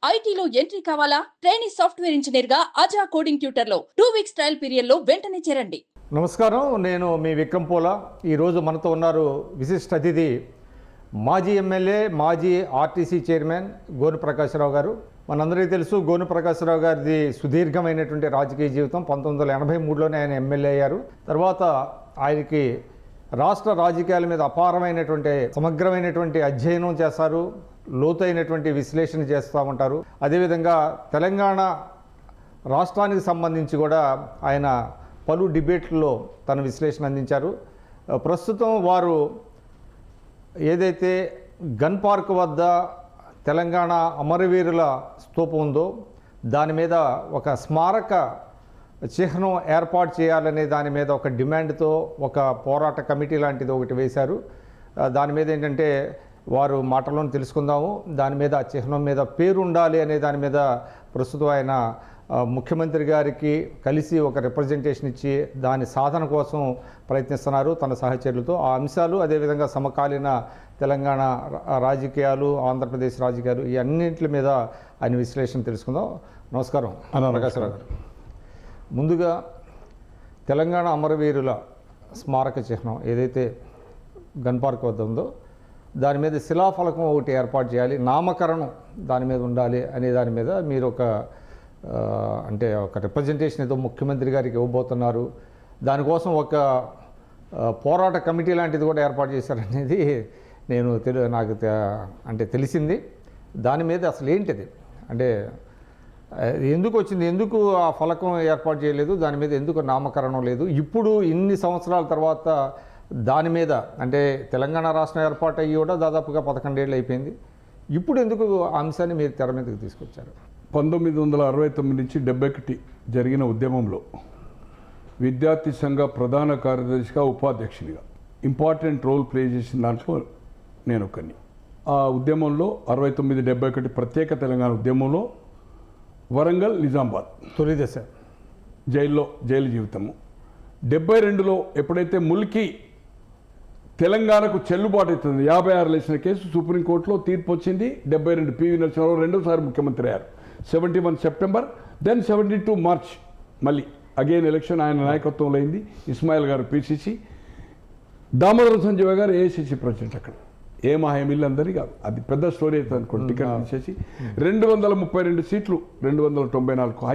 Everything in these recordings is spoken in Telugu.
ఐటీలో ఎంట్రీ కావాలా? ట్రైనీ సాఫ్ట్వేర్ ఇంజనీర్ గా అజా కోడింగ్ ట్యూటర్ లో 2 వీక్స్ ట్రయల్ పీరియడ్ లో వెంటనే చేరండి. నమస్కారం, నేను మీ విక్రమ్ పోలా. ఈరోజు మనతో ఉన్నారు విశిష్ట అతిథి మాజీ ఎమ్మెల్యే, మాజీ ఆర్టీసీ చైర్మన్ గోను ప్రకాశ్రావు గారు. మనందరికీ తెలుసు, గోను ప్రకాశ్రావు గారిది సుదీర్ఘమైనటువంటి రాజకీయ జీవితం. 1983లోనే ఆయన ఎమ్మెల్యే అయ్యారు. తర్వాత ఆయనకి రాష్ట్ర రాజకీయాల మీద అపారమైనటువంటి సమగ్రమైనటువంటి అధ్యయనం చేస్తారు, లోతైనటువంటి విశ్లేషణ చేస్తూ ఉంటారు. అదేవిధంగా తెలంగాణ రాష్ట్రానికి సంబంధించి కూడా ఆయన పలు డిబేట్లలో తన విశ్లేషణ అందించారు. ప్రస్తుతం వారు ఏదైతే గన్ పార్క్ వద్ద తెలంగాణ అమరవీరుల స్తూపం ఉందో దాని మీద ఒక స్మారక చిహ్నం ఏర్పాటు చేయాలనే దాని మీద ఒక డిమాండ్తో ఒక పోరాట కమిటీ లాంటిది ఒకటి వేశారు. దాని మీద ఏంటంటే వారు మాటలను తెలుసుకుందాము. దాని మీద ఆ చిహ్నం మీద పేరు ఉండాలి అనే దాని మీద ప్రస్తుతం ఆయన ముఖ్యమంత్రి గారికి కలిసి ఒక రిప్రజెంటేషన్ ఇచ్చి దాని సాధన కోసం ప్రయత్నిస్తున్నారు తన సహచరులతో. ఆ అంశాలు, అదేవిధంగా సమకాలీన తెలంగాణ రాజకీయాలు, ఆంధ్రప్రదేశ్ రాజకీయాలు, ఈ అన్నింటి మీద ఆయన విశ్లేషణ తెలుసుకుందాం. నమస్కారం ప్రకాశ్రావు గారు. ముందుగా తెలంగాణ అమరవీరుల స్మారక చిహ్నం ఏదైతే గన్ పార్క్ వద్ద ఉందో దాని మీద శిలాఫలకం ఒకటి ఏర్పాటు చేయాలి, నామకరణం దాని మీద ఉండాలి అనే దాని మీద మీరు అంటే ఒక రిప్రజెంటేషన్ ఏదో ముఖ్యమంత్రి గారికి ఇవ్వబోతున్నారు. దానికోసం ఒక పోరాట కమిటీ లాంటిది కూడా ఏర్పాటు చేశారనేది నాకు తెలిసింది. దాని మీద అసలు ఏంటిది, అంటే ఎందుకు వచ్చింది, ఎందుకు ఆ ఫలకం ఏర్పాటు చేయలేదు, దాని మీద ఎందుకు నామకరణం లేదు? ఇప్పుడు ఇన్ని సంవత్సరాల తర్వాత దాని మీద, అంటే తెలంగాణ రాష్ట్రం ఏర్పాటు అయ్యి కూడా దాదాపుగా 11 ఏళ్ళు అయిపోయింది, ఇప్పుడు ఎందుకు ఆ అంశాన్ని మీరు తెర మీదకి తీసుకొచ్చారు? 1969 నుంచి 71 జరిగిన ఉద్యమంలో విద్యార్థి సంఘ ప్రధాన కార్యదర్శిగా, ఉపాధ్యక్షునిగా ఇంపార్టెంట్ రోల్ ప్లే చేసిన దాంట్లో నేను ఒకరిని. ఆ ఉద్యమంలో 69, 71 ప్రత్యేక తెలంగాణ ఉద్యమంలో వరంగల్, నిజామాబాద్ తొలి దశ జైలు జీవితము. 72లో ఎప్పుడైతే ముల్కీ తెలంగాణకు చెల్లుబాటు అవుతుంది, 56 లేచిన కేసు సుప్రీంకోర్టులో తీర్పు వచ్చింది. 72 పివి నరసింహారావు రెండోసారి ముఖ్యమంత్రి అయ్యారు. 71 సెప్టెంబర్, దెన్ 72 మార్చ్ మళ్ళీ అగైన్ ఎలక్షన్ ఆయన నాయకత్వంలో అయింది. ఇస్మాయిల్ గారు పిసిసి, దామోదరం సంజయ్ గారు ఏఐసిసి ప్రెసిడెంట్. అక్కడ ఏం హామీలు అందరికీ కాదు, అది పెద్ద స్టోరీ అవుతుంది అనుకోండి. టికెట్ తీసేసి 232 సీట్లు, 294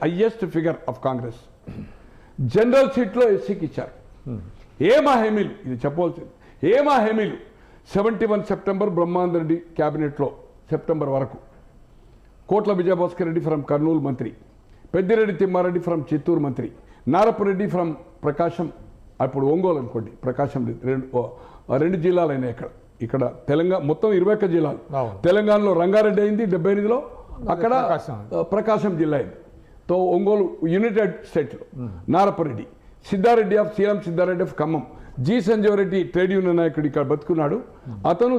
highest figure of Congress. General సీట్లో ఎస్సీకి ఇచ్చారు. ఏమా హామీలు, ఇది చెప్పవలసింది. ఏమా హామీలు 71 సెప్టెంబర్ బ్రహ్మానంద రెడ్డి క్యాబినెట్లో సెప్టెంబర్ వరకు, కోట్ల విజయభాస్కర్ రెడ్డి ఫ్రమ్ కర్నూలు మంత్రి, పెద్దిరెడ్డి తిమ్మారెడ్డి ఫ్రమ్ చిత్తూరు మంత్రి, నారపురెడ్డి ఫ్రమ్ ప్రకాశం, అప్పుడు ఒంగోలు అనుకోండి, ప్రకాశం రెండు జిల్లాలు అయినాయి. ఇక్కడ తెలంగాణ మొత్తం 21 జిల్లాలు. తెలంగాణలో రంగారెడ్డి అయింది 78లో, అక్కడ ప్రకాశం జిల్లా అయింది. తో ఒంగోలు యునైటెడ్ స్టేట్లో Narapureddy, Siddhareddy of Sriram Siddhareddy of Khammam, G Sanjeev Reddy trade union నాయకుడు ఇక్కడ బతుకున్నాడు, అతను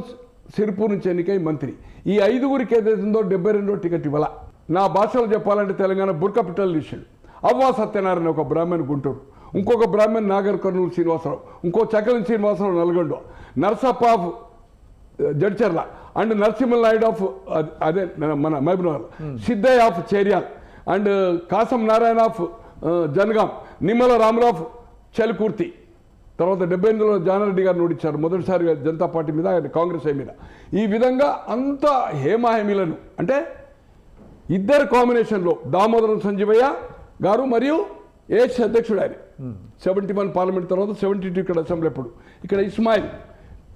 సిరిపూర్ నుంచి ఎన్నికై మంత్రి. ఈ 5గురికి ఏదైతుందో 72 టికెట్ ఇవ్వాల. నా భాషలో చెప్పాలంటే తెలంగాణ బుర్కా పిట్టలు తీసాడు. అవ్వా సత్యనారాయణ ఒక బ్రాహ్మణ్ గుంటూరు, ఇంకొక బ్రాహ్మణ్ నాగర్ కర్నూలు శ్రీనివాసరావు, ఇంకో Chakalam Srinivasarao Nalgonda, Narsappa of Jadcherla and Narasimha Naidu of అదే మన Mahabubnagar, Siddaiah of Cheriyal and Kasam Narayana of Jangaon, Nimmala Ramarao Chalikurthi. తర్వాత 78లో జానారెడ్డి గారిని ఓడించారు మొదటిసారిగా జనతా పార్టీ మీద, కాంగ్రెస్ మీద. ఈ విధంగా అంతా హేమాహేమీలను, అంటే ఇద్దరు కాంబినేషన్లో దామోదరం సంజీవయ్య గారు మరియు ఏఎస్ అధ్యక్షుడు ఆయన. 71 పార్లమెంట్ తర్వాత 72 ఇక్కడ అసెంబ్లీ. అప్పుడు ఇక్కడ Ismail,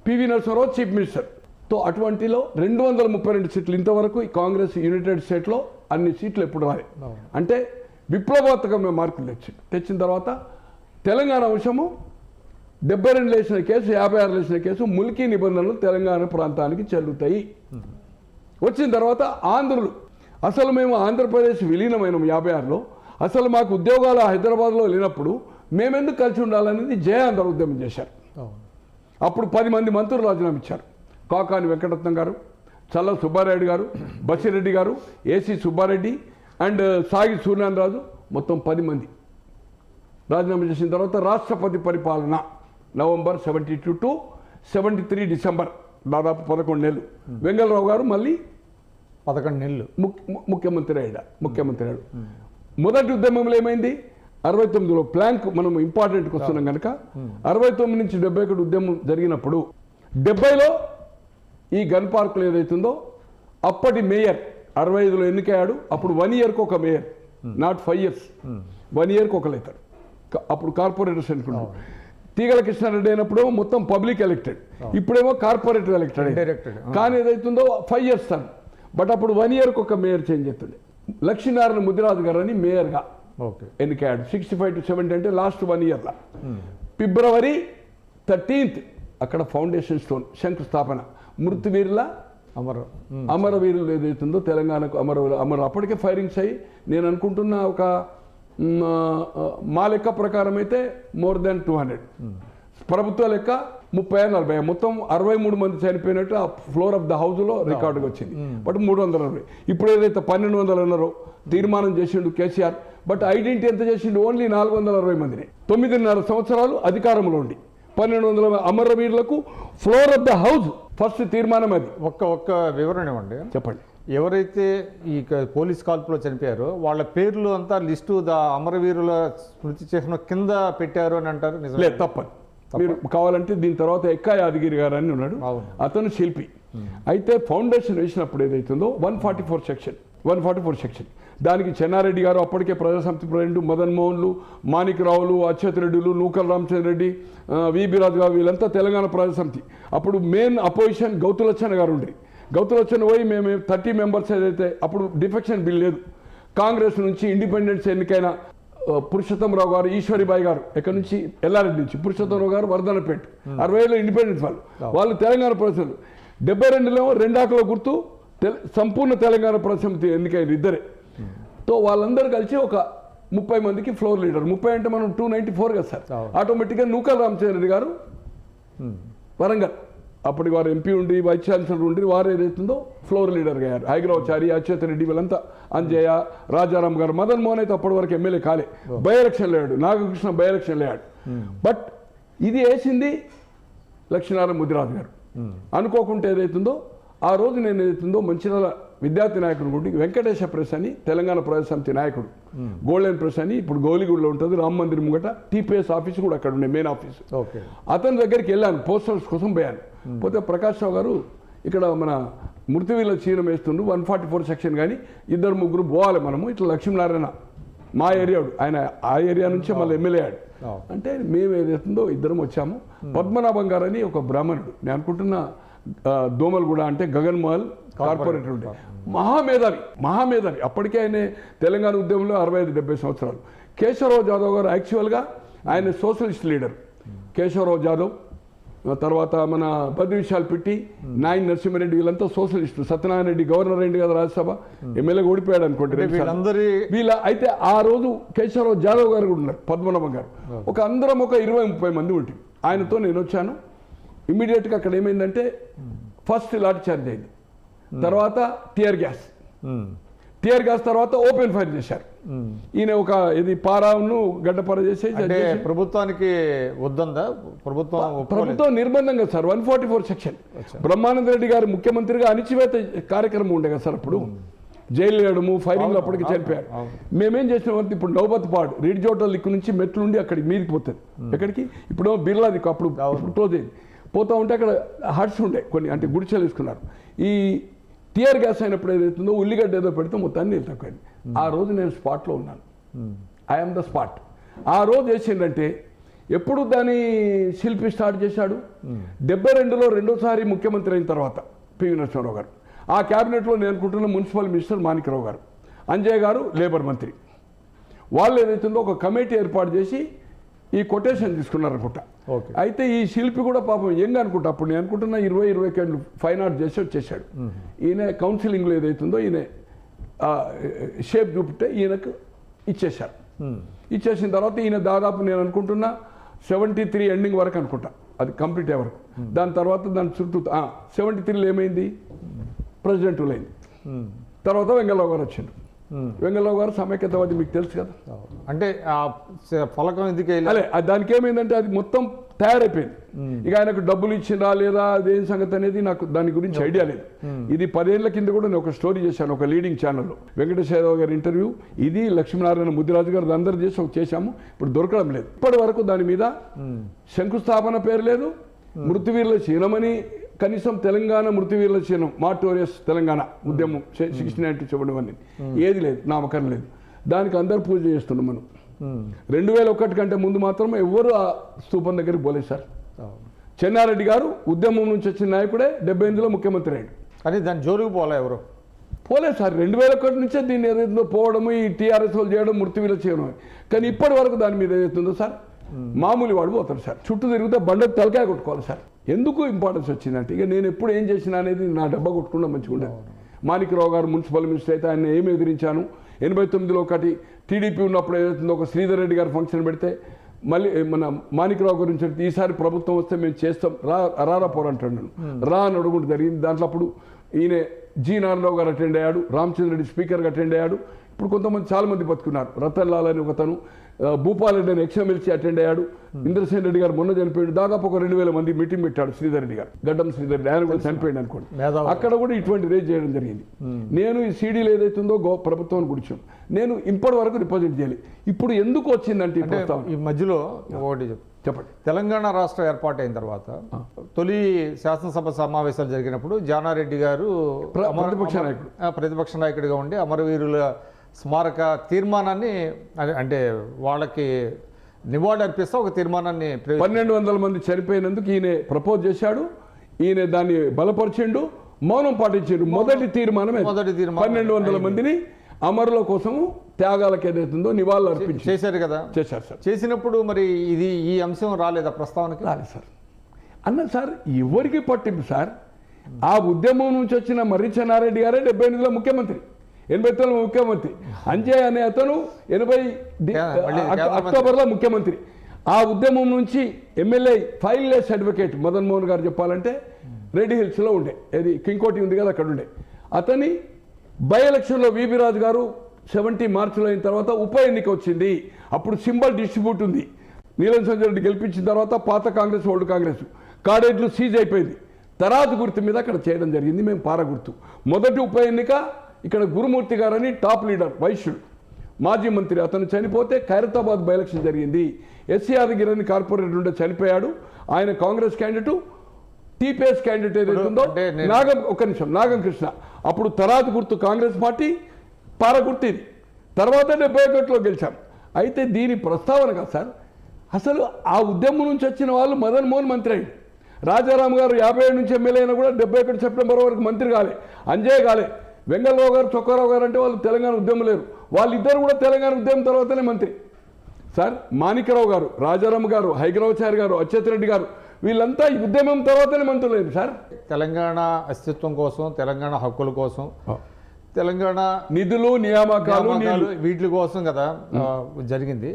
PV Narasimha Rao chief minister. తో అటువంటిలో 232 సీట్లు ఇంతవరకు ఈ కాంగ్రెస్ యునైటెడ్ స్టేట్లో అన్ని సీట్లు ఎప్పుడు రాలే. అంటే విప్లవాత్మకమైన మార్పులు తెచ్చిన తర్వాత తెలంగాణ అంశము 72 లేచిన కేసు, 56 లేచిన కేసు, ముల్కీ నిబంధనలు తెలంగాణ ప్రాంతానికి చెల్లుతాయి. వచ్చిన తర్వాత ఆంధ్రులు, అసలు మేము ఆంధ్రప్రదేశ్ విలీనమైనాం 56లో, అసలు మాకు ఉద్యోగాలు హైదరాబాద్లో లేనప్పుడు మేమెందుకు కలిసి ఉండాలనేది జయాంధ్ర ఉద్యమం చేశారు. అప్పుడు 10 మంది మంత్రులు రాజీనామా ఇచ్చారు. కాకాని వెంకటరత్నం గారు, చల్ల సుబ్బారెడ్డి గారు, బసిరెడ్డి గారు, ఏసీ సుబ్బారెడ్డి అండ్ సాగి సూర్యనారాయణరాజు, మొత్తం 10 మంది రాజీనామా చేసిన తర్వాత రాష్ట్రపతి పరిపాలన నవంబర్ 72 టు 73 డిసెంబర్, దాదాపు 11 నెలలు. వెంగళరావు గారు మళ్ళీ 11 నెలలు ముఖ్యమంత్రి అయ్యాడు. మొదటి ఉద్యమంలో ఏమైంది? 69లో ప్లాంక్ మనం ఇంపార్టెంట్కి వస్తున్నాం కనుక 69 నుంచి 71 ఉద్యమం జరిగినప్పుడు 70లో ఈ గన్ పార్కులు ఏదైతుందో అప్పటి మేయర్ 65లో ఎన్నికయ్యాడు. అప్పుడు 1 ఇయర్కి ఒక మేయర్, నాట్ 5 ఇయర్స్, 1 ఇయర్కి ఒకరు అవుతారు. అప్పుడు కార్పొరేటర్స్ అనుకుంటారు. తీగల కృష్ణారెడ్డి అయినప్పుడు మొత్తం పబ్లిక్ ఎలక్టెడ్, ఇప్పుడేమో కార్పొరేటర్ ఎలక్టెడ్. కానీ ఏదైతుందో 5 ఇయర్స్ టర్మ్, బట్ అప్పుడు 1 ఇయర్కి ఒక మేయర్ చేంజ్ అవుతుండే. లక్ష్మీనారాయణ ముదిరాజు గారు అని మేయర్గా ఎన్నికయ్యాడు. 65 to 70 అంటే లాస్ట్ 1 ఇయర్లో. ఫిబ్రవరి 13th అక్కడ ఫౌండేషన్ స్టోన్ శంకుస్థాపన. మృతువీరుల అమరవీరులు ఏదైతుందో తెలంగాణకు అమర అప్పటికే ఫైరింగ్స్ అయ్యి నేను అనుకుంటున్న ఒక మా లెక్క ప్రకారం అయితే మోర్ దాన్ 200, ప్రభుత్వ లెక్క 30-40, మొత్తం 63 మంది చనిపోయినట్టు ఆ ఫ్లోర్ ఆఫ్ ద హౌస్లో రికార్డుగా వచ్చింది. బట్ 360. ఇప్పుడు ఏదైతే 1200 అన్నారో తీర్మానం చేసిండు కేసీఆర్, బట్ ఐడెంటిటీ ఎంత చేసిండు? ఓన్లీ 460 మందిని. 9.5 సంవత్సరాలు అధికారంలో ఉండి 1200 అమరవీరులకు floor of the house first తీర్మానం అది. ఒక్క వివరణ ఇవ్వండి. చెప్పండి. ఎవరైతే ఈ పోలీస్ కాల్పులో చనిపోయారో వాళ్ళ పేర్లు అంతా లిస్టు అమరవీరుల స్మృతి చిహ్నం కింద పెట్టారు అని అంటారు. లేదు, తప్పదు. మీరు కావాలంటే దీని తర్వాత ఎక్కా యాదగిరి గారు అని ఉన్నాడు, అతను శిల్పి. అయితే ఫౌండేషన్ వేసినప్పుడు ఏదైతుందో 144 సెక్షన్ దానికి చెన్నారెడ్డి గారు అప్పటికే ప్రజాసమితి ప్రెసిడెంట్, మదన్ మోహన్లు, మాణిక్రావులు, అచ్యుత్ రెడ్డిలు, నూకల్ రామచంద్ర రెడ్డి, విబి రాజు గారు, వీళ్ళంతా తెలంగాణ ప్రజాసమితి. అప్పుడు మెయిన్ అపోజిషన్ గౌతులచ్చన్న గారు ఉండి, గౌతులచ్చన్న పోయి మేము 30 మెంబర్స్ ఏదైతే అప్పుడు డిఫెక్షన్ బిల్ లేదు, కాంగ్రెస్ నుంచి ఇండిపెండెన్స్ ఎన్నికైన పురుషోత్తమరావు గారు, ఈశ్వరిబాయి గారు ఎక్కడి నుంచి ఎల్లారెడ్డి నుంచి, పురుషోత్తమరావు గారు వరదనపేట, 60 ఇండిపెండెన్స్ వాళ్ళు తెలంగాణ ప్రజలు. 72లో 2 ఆకుల గుర్తు సంపూర్ణ తెలంగాణ ప్రజాసమితి ఎన్నికైన ఇద్దరే. తో వాళ్ళందరూ కలిసి ఒక 30 మందికి ఫ్లోర్ లీడర్. 30 అంటే మనం 294 కదా సార్. ఆటోమేటిక్గా నూకల్ రామచంద్ర గారు వరంగల్ అప్పటికి వారు ఎంపీ ఉండి వైస్ ఛాన్సలర్ ఉండి వారు ఏదైతుందో ఫ్లోర్ లీడర్గా అయ్యారు. హైగ్రావచారి, అచ్యుత్ రెడ్డి వీళ్ళంతా, అంజయ్య, రాజారాం గారు, మదన్ మోహన్ అయితే అప్పటి వరకు ఎమ్మెల్యే కాలే, బై ఎలక్షన్ లేడు, నాగకృష్ణ బై ఎలక్షన్ లేడు. బట్ ఇది వేసింది లక్ష్మీనారాయణ ముదిరాజు గారు. అనుకోకుంటే ఏదైతుందో ఆ రోజు నేను ఏదైతుందో మంచిర్యాల విద్యార్థి నాయకుడు గుడి వెంకటేశ్వర ప్రెస్ అని తెలంగాణ ప్రజాసమితి నాయకుడు, గోల్డెన్ ప్రెస్ అని ఇప్పుడు గౌలిగూడలో ఉంటుంది, రామ్ మందిర్ ముంగట టీపీఎస్ ఆఫీస్ కూడా అక్కడ ఉండే మెయిన్ ఆఫీస్. అతని దగ్గరికి వెళ్ళాను, పోస్టర్స్ కోసం పోయాను. పోతే ప్రకాష్ రావు గారు ఇక్కడ మన మృతివీల చీరం వేస్తుండ్రు 144 సెక్షన్, కానీ 2-3 పోవాలి మనము, ఇట్లా లక్ష్మీనారాయణ మా ఏరియాడు, ఆయన ఆ ఏరియా నుంచే మళ్ళీ ఎమ్మెల్యే అయ్యాడు. అంటే మేము ఏదైతుందో 2 వచ్చాము. పద్మనాభం గారు అని ఒక బ్రాహ్మణుడు, నేను అనుకుంటున్న దోమల్గూడ అంటే గగన్ మహల్ కార్పొరేటర్ ఉండే మహామేధావి. అప్పటికే ఆయన తెలంగాణ ఉద్యమంలో 65-70 సంవత్సరాలు. కేశవరావు జాదవ్ గారు యాక్చువల్గా ఆయన సోషలిస్ట్ లీడర్. కేశవరావు జాదవ్ తర్వాత మన బద్రిశాల్ పెట్టి, నాయన్ నరసింహారెడ్డి వీళ్ళంతా సోషలిస్టు. సత్యనారాయణ రెడ్డి గవర్నర్ అయింది కదా రాజ్యసభ, ఎమ్మెల్యేగా ఓడిపోయాడు అనుకోండి వీళ్ళ. అయితే ఆ రోజు కేశవరావు జాదవ్ గారు కూడా ఉన్నారు, పద్మనాభం గారు, ఒక అందరం ఒక 20-30 మంది ఉంటుంది. ఆయనతో నేను వచ్చాను. ఇమ్మీడియట్గా అక్కడ ఏమైందంటే ఫస్ట్ లాఠీ చార్జ్ అయింది, తర్వాత టియర్ గ్యాస్ తర్వాత ఓపెన్ ఫైర్ చేశారు. ఈయన ఒక ఇది పారాను గడ్డపార చేసి ప్రభుత్వానికి వద్దందా, ప్రభుత్వం నిర్బంధంగా సార్ 144 సెక్షన్. బ్రహ్మానంద రెడ్డి గారు ముఖ్యమంత్రిగా అణిచివేత కార్యక్రమం ఉండే కదా సార్, అప్పుడు జైలు వేయడము, ఫైరింగ్లు అప్పటికి చనిపోయారు. మేమేం చేసినామంటే ఇప్పుడు నౌబత్ పాడు రీడ్ జోటల్ దిక్కు నుంచి మెట్లుండి అక్కడికి మీదికి పోతుంది. ఎక్కడికి ఇప్పుడు బిర్లా దిక్కు అప్పుడు క్లోజ్ అయింది. పోతా ఉంటే అక్కడ హట్స్ ఉండే కొన్ని, అంటే గుడిచెలు వేసుకున్నారు. ఈ టియర్ గ్యాస్ అయినప్పుడు ఏదైతుందో ఉల్లిగడ్డ ఏదో పెడితే మొత్తాన్ని నీళ్ళు తక్కువైంది. ఆ రోజు నేను స్పాట్లో ఉన్నాను, ఐఎమ్ ద స్పాట్. ఆ రోజు వేసిందంటే ఎప్పుడు దాని శిల్పి స్టార్ట్ చేశాడు 72లో రెండోసారి ముఖ్యమంత్రి అయిన తర్వాత పివి నరసింహారావు గారు. ఆ క్యాబినెట్లో నేను అనుకుంటున్న మున్సిపల్ మినిస్టర్ మాణిక్రావు గారు, అంజయ్ గారు లేబర్ మంత్రి. వాళ్ళు ఏదైతుందో ఒక కమిటీ ఏర్పాటు చేసి ఈ కొటేషన్ తీసుకున్నారనుకుంటా. అయితే ఈ శిల్పి కూడా పాపం యంగ్ అనుకుంటా, అప్పుడు నేను అనుకుంటున్నా 20-21 ఏళ్ళు ఫైన్ ఆర్ట్ చేసి వచ్చేసాడు. ఈయన కౌన్సిలింగ్లో ఏదైతుందో ఈయన షేప్ చూపితే ఈయనకు ఇచ్చేశారు. ఇచ్చేసిన తర్వాత ఈయన దాదాపు నేను అనుకుంటున్నా 73 ఎండింగ్ వరకు అనుకుంటా, అది కంప్లీట్ అయ్యే వరకు. దాని తర్వాత దాని చుట్టూ 73లో ఏమైంది, ప్రెసిడెంట్ అయింది. తర్వాత వెంగళరావు గారు వచ్చిండు. వెంగళరావు గారు సమైక్యతవాది మీకు తెలుసు కదా. అంటే ఫలకం ఎందుకు అదే దానికి ఏమైందంటే అది మొత్తం తయారైపోయింది. ఇక ఆయనకు డబ్బులు ఇచ్చిందా లేదా అదేం సంగతి అనేది నాకు దాని గురించి ఐడియా లేదు. ఇది 10 ఏళ్ల కింద కూడా నేను ఒక స్టోరీ చేశాను ఒక లీడింగ్ ఛానల్లో, వెంకటేశ్వరరావు గారి ఇంటర్వ్యూ, ఇది లక్ష్మీనారాయణ ముద్దిరాజు గారు అందరూ చేశాము. ఇప్పుడు దొరకడం లేదు. ఇప్పటి వరకు దాని మీద శంకుస్థాపన పేరు లేదు. మృత్యువీరుల చిహ్నమని కనీసం తెలంగాణ మృత్యువీరుల చిహ్నం మార్టోరియస్ తెలంగాణ ఉద్యమం 69 చెప్పడం ఏది లేదు, నామకరణం లేదు. దానికి అందరు పూజ చేస్తున్నాం మనం. 2001 కంటే ముందు మాత్రం ఎవరు ఆ స్తూపం దగ్గరికి పోలేదు సార్. చెన్నారెడ్డి గారు ఉద్యమం నుంచి వచ్చిన నాయకుడే 78లో ముఖ్యమంత్రి అయ్యాడు. కానీ దాని జోలికి పోలే ఎవరు పోలేదు సార్. 2001 నుంచే దీన్ని ఏదైతుందో పోవడము, ఈ టీఆర్ఎస్ వాళ్ళు చేయడం, మృత్యువీరుల చేయడం. కానీ ఇప్పటి వరకు దాని మీద ఏదైతుందో సార్ మామూలు వాడు పోతారు సార్. చుట్టూ తిరిగితే బండకు తలకాయ కొట్టుకోవాలి సార్. ఎందుకు ఇంపార్టెన్స్ వచ్చిందంటే ఇక నేను ఎప్పుడు ఏం చేసినా అనేది నా డబ్బా కొట్టుకున్నా మంచిగా ఉండేది. మాణిక్రావు గారు మున్సిపల్ మినిస్టర్ అయితే ఆయన ఏమి ఎదిరించాను. 89లో ఒకటి టీడీపీ ఉన్నప్పుడు ఏదైతుందో ఒక శ్రీధర్ రెడ్డి గారు ఫంక్షన్ పెడితే మళ్ళీ మన మాణిక్రావు గురించి ఈసారి ప్రభుత్వం వస్తే మేము చేస్తాం రారా పోరంటాడు. నేను రా అని అడుగుంటూ జరిగింది. దాంట్లో అప్పుడు ఈయన జి నారాయణరావు గారు అటెండ్ అయ్యాడు, రామచంద్ర రెడ్డి స్పీకర్గా అటెండ్ అయ్యాడు. ఇప్పుడు కొంతమంది చాలామంది బతుకున్నారు. రతన్ లాల్ అని ఒకతను, భూపాల్ రెడ్డి అని ఎక్స్ఎమ్మెల్సీ అటెండ్ అయ్యాడు. ఇంద్రసేన్ రెడ్డి గారు మొన్న చనిపోయాడు. దాదాపు ఒక 2000 మంది మీటింగ్ పెట్టాడు శ్రీధర్ రెడ్డి గారు, గడ్డం శ్రీధర్ రెడ్డి. ఆయన కూడా చనిపోయాడు అనుకోండి. అక్కడ కూడా ఇటువంటి రేజ్ చేయడం జరిగింది. నేను ఈ సీడీలు ఏదైతుందో ప్రభుత్వం గురించి నేను ఇప్పటి వరకు రిప్రజెంట్ చేయాలి. ఇప్పుడు ఎందుకు వచ్చిందంటే ఈ మధ్యలో ఒకటి చెప్పండి. తెలంగాణ రాష్ట్రం ఏర్పాటైన తర్వాత తొలి శాసనసభ సమావేశాలు జరిగినప్పుడు జానారెడ్డి గారు ప్రతిపక్ష నాయకుడిగా ఉండి అమరవీరుల స్మారక తీర్మానాన్ని అంటే వాళ్ళకి నివాళి అర్పిస్తూ ఒక తీర్మానాన్ని 1200 మంది చనిపోయినందుకు ఈయన ప్రపోజ్ చేశాడు. ఈయన దాన్ని బలపరిచిండు, మౌనం పాటించాడు. మొదటి తీర్మానం 1200 మందిని అమరుల కోసము త్యాగాలకు ఏదైతుందో నివాళులు అర్పించి చేశారు కదా. చేశారు సార్. చేసినప్పుడు మరి ఈ అంశం రాలేదా ప్రస్తావనకి? రాలేదు సార్. అన్న సార్ ఎవరికి పట్టింపు సార్? ఆ ఉద్యమం నుంచి వచ్చిన మర్రి చెన్నారెడ్డి గారే 78లో ముఖ్యమంత్రి, 89లో ముఖ్యమంత్రి. అంజయ్ అనే అతను 80 అక్టోబర్లో ముఖ్యమంత్రి. ఆ ఉద్యమం నుంచి ఎమ్మెల్యే ఫైల్లెస్ అడ్వకేట్ మదన్ మోహన్ గారు చెప్పాలంటే రెడ్డి హిల్స్లో ఉండే, ఏది కింగ్కోటి ఉంది కదా అక్కడ ఉండే. అతని బై ఎలక్షన్లో విబి రాజు గారు 70 మార్చిలో అయిన తర్వాత ఉప ఎన్నిక వచ్చింది. అప్పుడు సింబల్ డిస్ట్రిబ్యూట్ ఉంది. నీలం సంజయ్ రెడ్డి గెలిపించిన తర్వాత పాత కాంగ్రెస్ ఓల్డ్ కాంగ్రెస్ కాడేట్లు సీజ్ అయిపోయింది. తరాతు గుర్తు మీద అక్కడ చేయడం జరిగింది. మేము పార గుర్తు. మొదటి ఉప ఎన్నిక ఇక్కడ గురుమూర్తి గారని టాప్ లీడర్ వైశ్యుడు మాజీ మంత్రి, అతను చనిపోతే ఖైరతాబాద్ బై ఎలక్షన్ జరిగింది. ఎస్సీ యాదగిరి అని కార్పొరేటర్ ఉండే చనిపోయాడు. ఆయన కాంగ్రెస్ క్యాండిడేటు, టీపీఎస్ క్యాండిడేట్ ఏదైతుందో నాగం కృష్ణ. అప్పుడు తరాతు గుర్తు కాంగ్రెస్ పార్టీ, పార గుర్తు ఇది. తర్వాత 71లో గెలిచాం. అయితే దీని ప్రస్తావన కాదు సార్. అసలు ఆ ఉద్యమం నుంచి వచ్చిన వాళ్ళు మదన్ మోహన్ మంత్రి అయ్యి, రాజారాం గారు 57 నుంచి ఎమ్మెల్యే అయినా కూడా 71 సెప్టెంబర్ వరకు మంత్రి కాలే, అంజయ్ కాలే. వెంగళరావు గారు, చొక్కారావు గారు అంటే వాళ్ళు తెలంగాణ ఉద్యమం లేరు. వాళ్ళిద్దరు కూడా తెలంగాణ ఉద్యమం తర్వాతనే మంత్రి సార్. మాణిక్రావు గారు, రాజారాం గారు, హైగ్రవచారి గారు, అచ్యుత్ రెడ్డి గారు వీళ్ళంతా ఈ ఉద్యమం తర్వాతనే మంత్రులేదు సార్. తెలంగాణ అస్తిత్వం కోసం, తెలంగాణ హక్కుల కోసం, తెలంగాణ నిధులు నియామకాలు వీటి కోసం కదా జరిగింది.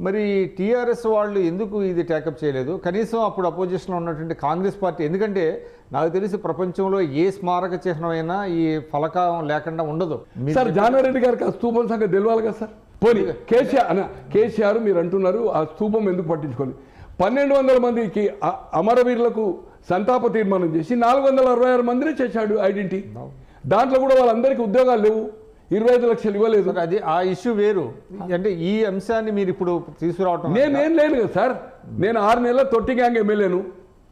మరి టీఆర్ఎస్ వాళ్ళు ఎందుకు ఇది టేకప్ చేయలేదు? కనీసం అప్పుడు అపోజిషన్లో ఉన్నటువంటి కాంగ్రెస్ పార్టీ, ఎందుకంటే నాకు తెలిసి ప్రపంచంలో ఏ స్మారక చిహ్నమైనా ఈ ఫలకం లేకుండా ఉండదు సార్. జానారెడ్డి గారికి ఆ స్తూపం సంగతి తెలియాలి కదా సార్. పోనీ కేసీఆర్ మీరు అంటున్నారు ఆ స్తూపం ఎందుకు పట్టించుకోవాలి? 1200 మందికి అమరవీరులకు సంతాప తీర్మానం చేసి 466 మందిని చేశాడు ఐడెంటిటీ. దాంట్లో కూడా వాళ్ళందరికీ ఉద్యోగాలు లేవు, 25 లక్షలు ఇవ్వలేదు. అది ఆ ఇష్యూ వేరు. అంటే ఈ అంశాన్ని మీరు ఇప్పుడు తీసుకురావటం నేనేం లేను కదా సార్. నేను 6 నెలల తొట్టి గ్యాంగ్ ఎమ్మెల్యేను.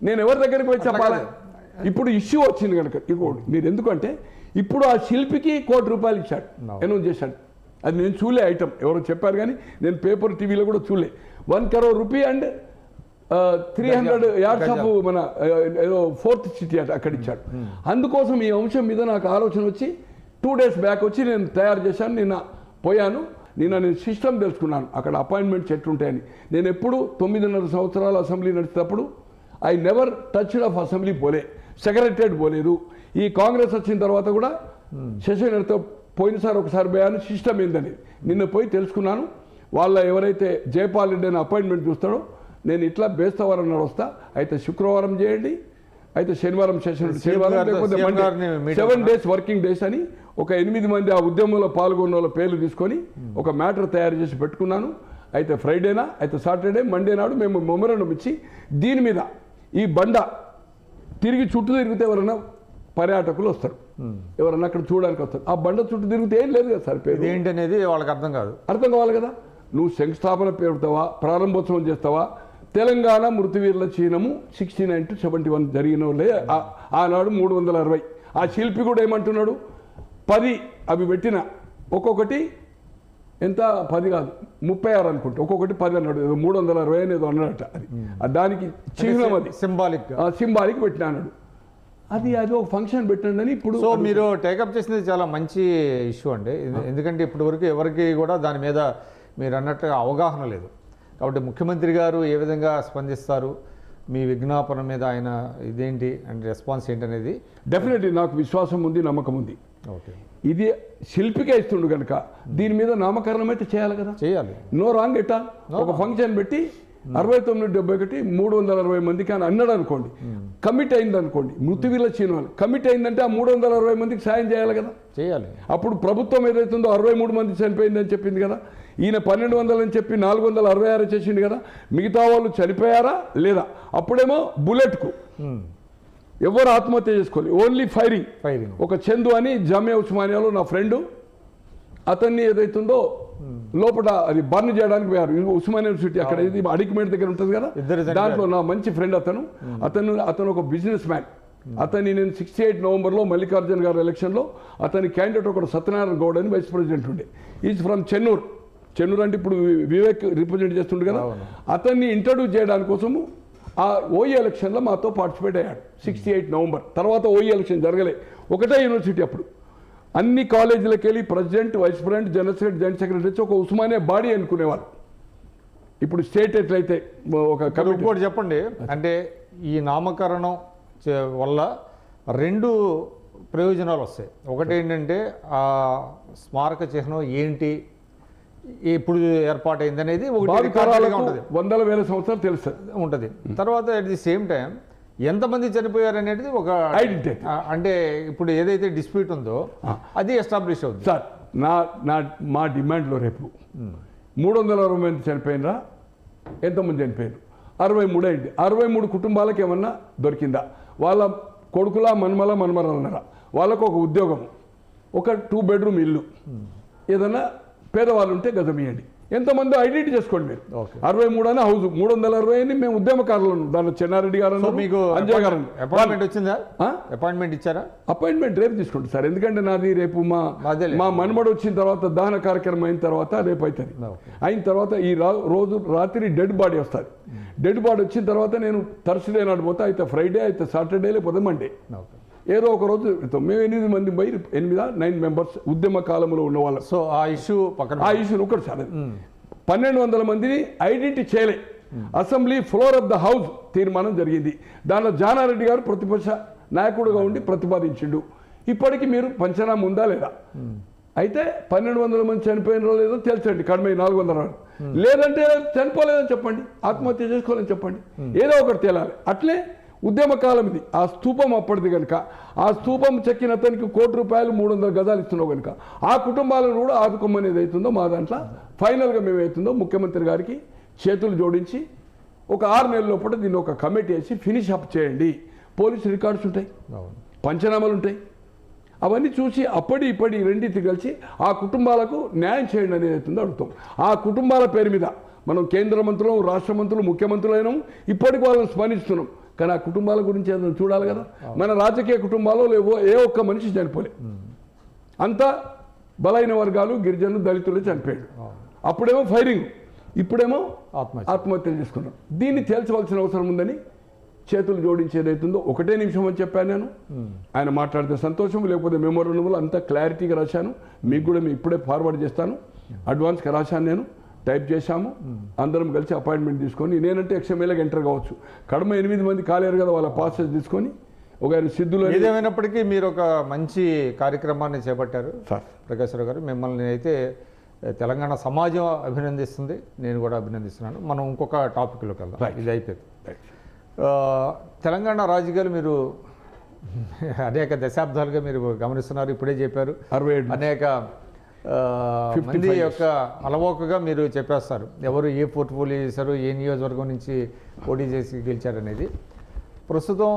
నేను ఎవరి దగ్గరికి పోయి చెప్పాలి? ఇప్పుడు ఇష్యూ వచ్చింది కనుక ఇంకోటి మీరు ఎందుకంటే ఇప్పుడు ఆ శిల్పికి ₹1 కోటి ఇచ్చాడు, అనౌన్స్ చేశాడు. అది నేను చూలే ఐటమ్, ఎవరో చెప్పారు కానీ నేను పేపర్ టీవీలో కూడా చూలే. ₹1 crore అండ్ 300 yards ఆఫ్ మన ఏదో 4th సిటీ అక్కడ ఇచ్చాడు. అందుకోసం ఈ అంశం మీద నాకు ఆలోచన వచ్చి 2 days బ్యాక్ వచ్చి నేను తయారు చేశాను. నిన్న పోయాను, నేను సిస్టమ్ తెలుసుకున్నాను అక్కడ అపాయింట్మెంట్స్ ఎట్లుంటాయని. నేను ఎప్పుడు 9.5 సంవత్సరాలు అసెంబ్లీ నడిచేటప్పుడు I never touched of assembly పోలే, సెక్రటరియట్ పోలేదు. ఈ కాంగ్రెస్ వచ్చిన తర్వాత కూడా సెషన్ నడితే పోయినసారి ఒకసారి పోయాను, సిస్టమ్ ఏందని నిన్న పోయి తెలుసుకున్నాను. వాళ్ళ ఎవరైతే జయపాల్ రెడ్డి అని అపాయింట్మెంట్ చూస్తాడో నేను ఇట్లా బేస్తవారం నడుస్తా, అయితే శుక్రవారం చేయండి, అయితే శనివారం సెషన్, శనివారం లేకపోతే 7 days వర్కింగ్ డేస్ అని ఒక 8 మంది ఆ ఉద్యమంలో పాల్గొన్న వాళ్ళ పేర్లు తీసుకొని ఒక మ్యాటర్ తయారు చేసి పెట్టుకున్నాను. అయితే ఫ్రైడేనా అయితే సాటర్డే మండే నాడు మేము మెమోరాండం ఇచ్చి దీని మీద ఈ బండ తిరిగి చుట్టూ తిరిగితే ఎవరైనా పర్యాటకులు వస్తారు, ఎవరన్నా అక్కడ చూడడానికి వస్తారు. ఆ బండ చుట్టూ తిరిగితే ఏం లేదు కదా సార్, పేరు ఏంటి అనేది వాళ్ళకి అర్థం కాదు. అర్థం కావాలి కదా. నువ్వు శంకుస్థాపన పెడతావా, ప్రారంభోత్సవం చేస్తావా, తెలంగాణ మృతివీరుల చిహ్నము 69 to 71 జరిగిన వాళ్ళే ఆనాడు 360. ఆ శిల్పి కూడా ఏమంటున్నాడు, 10 అవి పెట్టిన ఒక్కొక్కటి ఎంత 10 కాదు 36 అనుకుంటా, ఒక్కొక్కటి 10 అన్నాడు, 360 అనేది అన్నాడట. అది దానికి చిహ్నం, అది సింబాలిక్ పెట్టిన అన్నాడు. అది ఒక ఫంక్షన్ పెట్టండి అని ఇప్పుడు. సో మీరు టేకప్ చేసింది చాలా మంచి ఇష్యూ అండి, ఎందుకంటే ఇప్పటి వరకు ఎవరికి కూడా దాని మీద మీరు అన్నట్టుగా అవగాహన లేదు. కాబట్టి ముఖ్యమంత్రి గారు ఏ విధంగా స్పందిస్తారు, మీ విజ్ఞాపన మీద ఆయన ఇదేంటి అండ్ రెస్పాన్స్ ఏంటనేది డెఫినెట్లీ నాకు విశ్వాసం ఉంది, నమ్మకం ఉంది. ఓకే, ఇది శిల్పిగా ఇస్తుండు కనుక దీని మీద నామకరణం అయితే చేయాలి కదా, చేయాలి. నో రాంగ్ ఎట్టా. ఒక ఫంక్షన్ పెట్టి 69-71 360 మందికి అని అన్నాడు అనుకోండి, కమిట్ అయింది అనుకోండి, మృతివీరుల చిహ్నాలు కమిట్ అయిందంటే ఆ 360 మందికి సాయం చేయాలి కదా, చేయాలి. అప్పుడు ప్రభుత్వం ఏదైతుందో 63 మంది చనిపోయిందని చెప్పింది కదా, ఈయన 1200 అని చెప్పి 466 చేసిండు కదా, మిగతా వాళ్ళు చనిపోయారా లేదా? అప్పుడేమో బుల్లెట్కు ఎవరు ఆత్మహత్య చేసుకోవాలి, ఓన్లీ ఫైరింగ్. ఒక చందు అని జామియా ఉస్మానియాలో నా ఫ్రెండు, అతన్ని ఏదైతుందో లోపల అది బర్న్ చేయడానికి పోయారు. ఉస్మానియా యూనివర్సిటీ అక్కడ ఇది అడికిమేట్ దగ్గర ఉంటుంది కదా, దాంట్లో నా మంచి ఫ్రెండ్ అతను ఒక బిజినెస్ మ్యాన్. అతన్ని నేను 68 నవంబర్లో మల్లికార్జున గారి ఎలక్షన్లో అతని క్యాండిడేట్ ఒకటి సత్యనారాయణ గౌడ్ అని వైస్ ప్రెసిడెంట్ ఉండే, ఈజ్ ఫ్రమ్ చెన్నూరు అంటే ఇప్పుడు వివేక్ రిప్రజెంట్ చేస్తుండే కదా, అతన్ని ఇంట్రడ్యూస్ చేయడానికి కోసము ఆ ఓఈ ఎలక్షన్లో మాతో పార్టిసిపేట్ అయ్యాడు 68 నవంబర్. తర్వాత ఓఈ ఎలక్షన్ జరగలే, ఒకటే యూనివర్సిటీ. అప్పుడు అన్ని కాలేజీలకు వెళ్ళి president, vice president, general secretary, joint secretary వచ్చి ఒక ఉస్మానియా బాడీ అనుకునేవాళ్ళు. ఇప్పుడు స్టేట్ ఎట్లయితే ఒక ఇంకోటి చెప్పండి, అంటే ఈ నామకరణం వల్ల 2 ప్రయోజనాలు వస్తాయి. ఒకటి ఏంటంటే ఆ స్మారక చిహ్నం ఏంటి, ఇప్పుడు ఏర్పాటైంది అనేది ఒకటి ఉంటుంది, 100,000 సంవత్సరాలు తెలుస్తుంది ఉంటుంది. తర్వాత అట్ ది సేమ్ టైం ఎంతమంది చనిపోయారు అనేది ఒక ఐడెంటిటీ, అంటే ఇప్పుడు ఏదైతే డిస్ప్యూట్ ఉందో అది ఎస్టాబ్లిష్ అవుతుంది. సార్ మా డిమాండ్లో రేపు 360 మంది చనిపోయినరా, ఎంతమంది చనిపోయారు? 63 అయింది. 63 కుటుంబాలకు ఏమన్నా దొరికిందా? వాళ్ళ కొడుకుల మనమరాలన్నారా? వాళ్ళకు ఒక ఉద్యోగం, ఒక 2 బెడ్రూమ్ ఇల్లు, ఏదన్నా పేదవాళ్ళు ఉంటే గజం ఇవ్వండి. ఎంతమంది ఐడెంటిటీ చేసుకోండి మీరు. 63 అని హౌస్, 360 అని మేము ఉద్యమకారులను, దానిలో చెన్నారెడ్డి గారు, మీకు అంజయ్ గారు. అపాయింట్మెంట్ వచ్చిందా? అపాయింట్మెంట్ ఇచ్చారా? అపాయింట్మెంట్ రేపు తీసుకుంటారు సార్, ఎందుకంటే నాది రేపు మా మనమడు వచ్చిన తర్వాత దహన కార్యక్రమం అయిన తర్వాత రేపు అవుతుంది. అయిన తర్వాత ఈ రోజు రాత్రి డెడ్ బాడీ వస్తుంది. డెడ్ బాడీ వచ్చిన తర్వాత నేను థర్స్డే నాడు పోతా, అయితే ఫ్రైడే, అయితే సాటర్డే, లేకపోతే మండే, ఏదో ఒక రోజు. మేము 8 మంది పోయి 9 మెంబర్స్ ఉద్యమ కాలంలో ఉన్న వాళ్ళు. సో ఆ ఇష్యూ పక్కన, ఆ ఇష్యూ ఒకటి సార్, 1200 మందిని ఐడెంటిటీ చేయలే. Assembly floor of the house తీర్మానం జరిగింది, దానిలో జానారెడ్డి గారు ప్రతిపక్ష నాయకుడుగా ఉండి ప్రతిపాదించిండు. ఇప్పటికీ మీరు పంచనామా ఉందా లేదా? అయితే 1200 మంది చనిపోయినరో లేదో తెలుసండి, కడిమే 400. లేదంటే చనిపోలేదని చెప్పండి, ఆత్మహత్య చేసుకోవాలని చెప్పండి, ఏదో ఒకటి తేలాలి. అట్లే ఉద్యమ కాలం ఇది. ఆ స్తూపం అప్పటిది కనుక, ఆ స్తూపం చెక్కిన అతనికి ₹1,00,00,000 300 గజాలు ఇస్తున్నావు కనుక ఆ కుటుంబాలను కూడా ఆదుకోమని ఏదైతుందో మా దాంట్లో ఫైనల్గా మేము అవుతుందో ముఖ్యమంత్రి గారికి చేతులు జోడించి ఒక 6 నెలల లోపల దీన్ని ఒక కమిటీ వేసి ఫినిష్ అప్ చేయండి. పోలీస్ రికార్డ్స్ ఉంటాయి, పంచనామాలు ఉంటాయి, అవన్నీ చూసి ఇప్పటి రెండింటి కలిసి ఆ కుటుంబాలకు న్యాయం చేయండి అనేది అవుతుందో అడుగుతాం. ఆ కుటుంబాల పేరు మీద మనం కేంద్ర మంత్రులు, రాష్ట్ర మంత్రులు, ముఖ్యమంత్రులైనాం, ఇప్పటికి వాళ్ళని స్మరిస్తున్నాం. కానీ ఆ కుటుంబాల గురించి ఏదైనా చూడాలి కదా. మన రాజకీయ కుటుంబాల్లో ఏ ఒక్క మనిషి చనిపోలే, అంతా బలైన వర్గాలు, గిరిజనులు, దళితులు చనిపోయాడు. అప్పుడేమో ఫైరింగ్, ఇప్పుడేమో ఆత్మహత్యలు చేసుకున్నాం. దీన్ని తేల్చవలసిన అవసరం ఉందని చేతులు జోడించేదైతుందో 1 నిమిషం అని చెప్పాను నేను. ఆయన మాట్లాడితే సంతోషం, లేకపోతే మెమోరండంలో అంతా క్లారిటీగా రాశాను. మీకు కూడా ఇప్పుడే ఫార్వర్డ్ చేస్తాను. అడ్వాన్స్గా రాశాను, నేను టైప్ చేశాము. అందరం కలిసి అపాయింట్మెంట్ తీసుకొని, నేనంటే XMLకి ఎంటర్ కావచ్చు, కడమ 8 మంది కాలేరు కదా, వాళ్ళ పాసెస్ తీసుకొని ఒక సిద్ధులు. ఏదేమైనప్పటికీ మీరు ఒక మంచి కార్యక్రమాన్ని చేపట్టారు ప్రకాశ్రావు గారు. మిమ్మల్ని అయితే తెలంగాణ సమాజం అభినందిస్తుంది, నేను కూడా అభినందిస్తున్నాను. మనం ఇంకొక టాపిక్లోకి వెళ్దాం, ఇది అయిపోయింది. తెలంగాణ రాజకీయాలు మీరు అనేక దశాబ్దాలుగా మీరు గమనిస్తున్నారు, ఇప్పుడే చెప్పారు 67 అనేక మంది యొక్క అలవోకగా మీరు చెప్పేస్తారు ఎవరు ఏ పోర్ట్ఫోలియో చేశారు, ఏ నియోజకవర్గం నుంచి పోటీ చేసి గెలిచారనేది. ప్రస్తుతం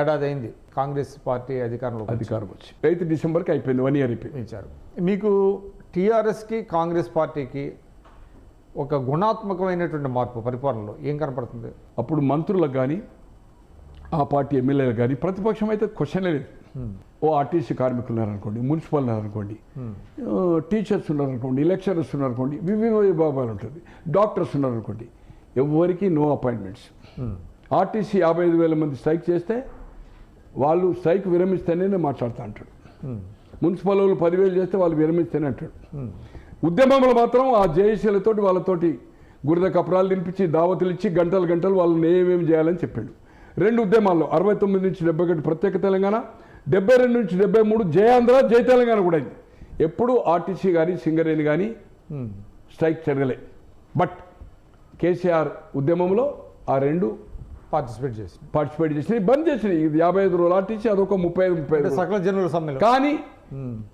ఏడాది అయింది కాంగ్రెస్ పార్టీ అధికారం వచ్చి 8 డిసెంబర్కి అయిపోయింది, 1 ఇయర్ అయిపోయింది. ఇచ్చారు. మీకు టీఆర్ఎస్కి కాంగ్రెస్ పార్టీకి ఒక గుణాత్మకమైనటువంటి మార్పు పరిపాలనలో ఏం కనపడుతుంది? అప్పుడు మంత్రులకు కానీ ఆ పార్టీ ఎమ్మెల్యేలకు కానీ ప్రతిపక్షం అయితే క్వశ్చనే లేదు. ఓ ఆర్టీసీ కార్మికులు ఉన్నారనుకోండి, మున్సిపల్ ఉన్నారనుకోండి, టీచర్స్ ఉన్నారనుకోండి, లెక్చరర్స్ ఉన్నారనుకోండి, వివిధ విభాగాలు ఉంటుంది, డాక్టర్స్ ఉన్నారనుకోండి, ఎవరికి నో అపాయింట్మెంట్స్. ఆర్టీసీ 55,000 మంది స్ట్రైక్ చేస్తే వాళ్ళు స్ట్రైక్ విరమిస్తేనే మాట్లాడుతూ అంటాడు. మున్సిపల్ వాళ్ళు 10,000 చేస్తే వాళ్ళు విరమిస్తేనే అంటాడు. ఉద్యమంలో మాత్రం ఆ జేఏసీలతోటి వాళ్ళతోటి గురిద కపరాలు తినిపించి దావతులు ఇచ్చి గంటలు గంటలు వాళ్ళని ఏమేమి చేయాలని చెప్పాడు. 2 ఉద్యమాల్లో 69 నుంచి 71 ప్రత్యేక తెలంగాణ, 72 నుంచి 73 జయ ఆంధ్ర జయ తెలంగాణ కూడా అయింది. ఎప్పుడు ఆర్టీసీ కానీ సింగరేణి కానీ స్ట్రైక్ జరగలే. బట్ కేసీఆర్ ఉద్యమంలో ఆ 2 పార్టిసిపేట్ చేసినాయి, బంద్ చేసినాయి. ఇది 55 రోజులు ఆర్టీసీ, అదొక 35 సకల జనుల సమ్మెలో. కానీ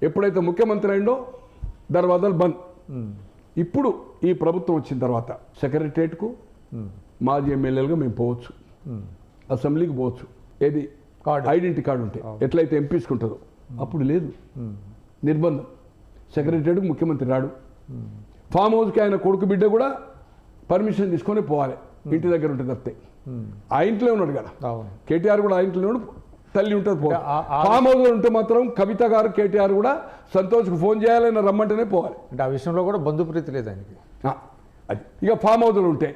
ఎప్పుడైతే ముఖ్యమంత్రి అయిందో దర్వాజాలు బంద్. ఇప్పుడు ఈ ప్రభుత్వం వచ్చిన తర్వాత సెక్రటరియట్కు మాజీ ఎమ్మెల్యేలుగా మేము పోవచ్చు, అసెంబ్లీకి పోవచ్చు. ఏది ఐడెంటిటీ కార్డు ఉంటే ఎట్లయితే ఎంపీస్కి ఉంటుందో అప్పుడు లేదు నిర్బంధం. సెక్రటరియట్కు ముఖ్యమంత్రి రాడు. ఫామ్ హౌస్కి ఆయన కొడుకు బిడ్డ కూడా పర్మిషన్ తీసుకొని పోవాలి, ఇంటి దగ్గర ఉంటుంది తప్పితే. ఆ ఇంట్లో ఉన్నాడు కదా కేటీఆర్ కూడా, ఆ ఇంట్లో ఉన్నాడు, తల్లి ఉంటుంది. ఫామ్ హౌస్లో ఉంటే మాత్రం కవిత గారు కేటీఆర్ కూడా సంతోష్కు ఫోన్ చేయాలని రమ్మంటేనే పోవాలి. అంటే ఆ విషయంలో కూడా బంధుప్రీతి లేదు ఆయనకి. అది ఇక ఫామ్ హౌస్లో ఉంటే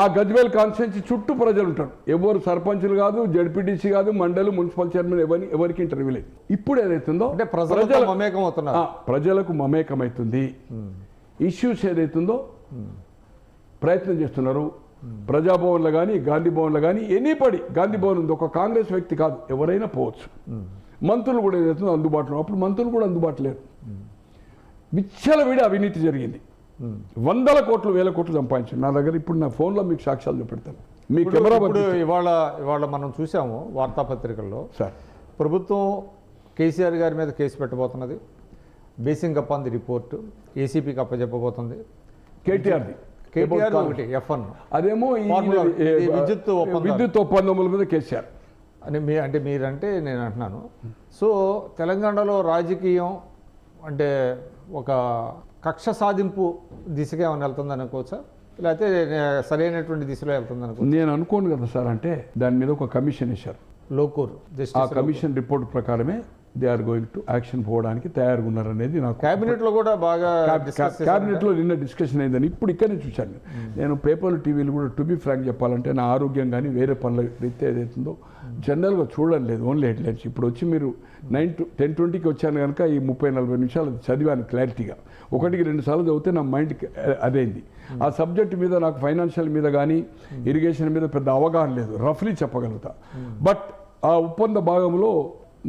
ఆ గజ్వేల్ కాన్స్టిట్యున్సీ చుట్టూ ప్రజలు ఉంటారు. ఎవరు సర్పంచులు కాదు, జడ్పీటీసీ కాదు, మండలి మున్సిపల్ చైర్మన్ ఎవరికి ఇంటర్వ్యూ లేదు. ఇప్పుడు ఏదైతుందో అంటే ప్రజలకు మమేకమవుతుంది. ఇష్యూస్ ఏదైతుందో ప్రయత్నం చేస్తున్నారు. ప్రజాభవన్లో కానీ గాంధీ భవన్లో కానీ ఎనీపడి, గాంధీ భవన్ ఉంది, ఒక కాంగ్రెస్ వ్యక్తి కాదు, ఎవరైనా పోవచ్చు. మంత్రులు కూడా ఏదైతుందో అందుబాటులో, అప్పుడు మంత్రులు కూడా అందుబాటులో లేరు. విచ్చలవిడి అవినీతి జరిగింది. 100 కోట్లు 1000 కోట్లు సంపాదించారు. నా దగ్గర ఇప్పుడు నా ఫోన్లో మీకు సాక్ష్యాలు చూపెడతాను. మీ కెమెరా ఇవాళ మనం చూసాము వార్తాపత్రికల్లో, సార్ ప్రభుత్వం కేసీఆర్ గారి మీద కేసు పెట్టబోతున్నది. Basing up on the report ఏసీపీకి అప్పచెప్పబోతుంది. కేటీఆర్ ఒకటి F1 అదేమో విద్యుత్ ఒప్పందముల మీద కేసీఆర్ అని అంటే మీరంటే నేను అంటున్నాను. సో తెలంగాణలో రాజకీయం అంటే ఒక కక్ష సాధింపు దిశగా ఏమైనా వెళ్తుంది అనుకోవచ్చా, లేకపోతే సరైనటువంటి దిశలో వెళ్తుంది అనుకో? నేను అనుకోను కదా సార్. అంటే దాని మీద ఒక కమిషన్ వేశారు, లోకూర్. ఆ కమిషన్ రిపోర్ట్ ప్రకారమే they are going to action పోవడానికి తయారుగా ఉన్నారనేది నాకు క్యాబినెట్లో కూడా బాగా క్యాబినెట్లో నిన్న డిస్కషన్ అయిందని ఇప్పుడు ఇక్కడనే చూశాను నేను. పేపర్లు టీవీలు కూడా టు బి ఫ్రాంక్ చెప్పాలంటే నా ఆరోగ్యం కానీ వేరే పనుల రీత్యా ఏదైతుందో జనరల్గా చూడడం లేదు, ఓన్లీ హెడ్లైన్స్. ఇప్పుడు వచ్చి మీరు 10:20కి వచ్చాను కనుక ఈ 30-40 నిమిషాలు చదివాను క్లారిటీగా. 1-2 సార్లు చదివితే నా మైండ్కి అదేంది. ఆ సబ్జెక్ట్ మీద నాకు ఫైనాన్షియల్ మీద కానీ ఇరిగేషన్ మీద పెద్ద అవగాహన లేదు, రఫ్లీ చెప్పగలుగుతా. బట్ ఆ ఒప్పంద భాగంలో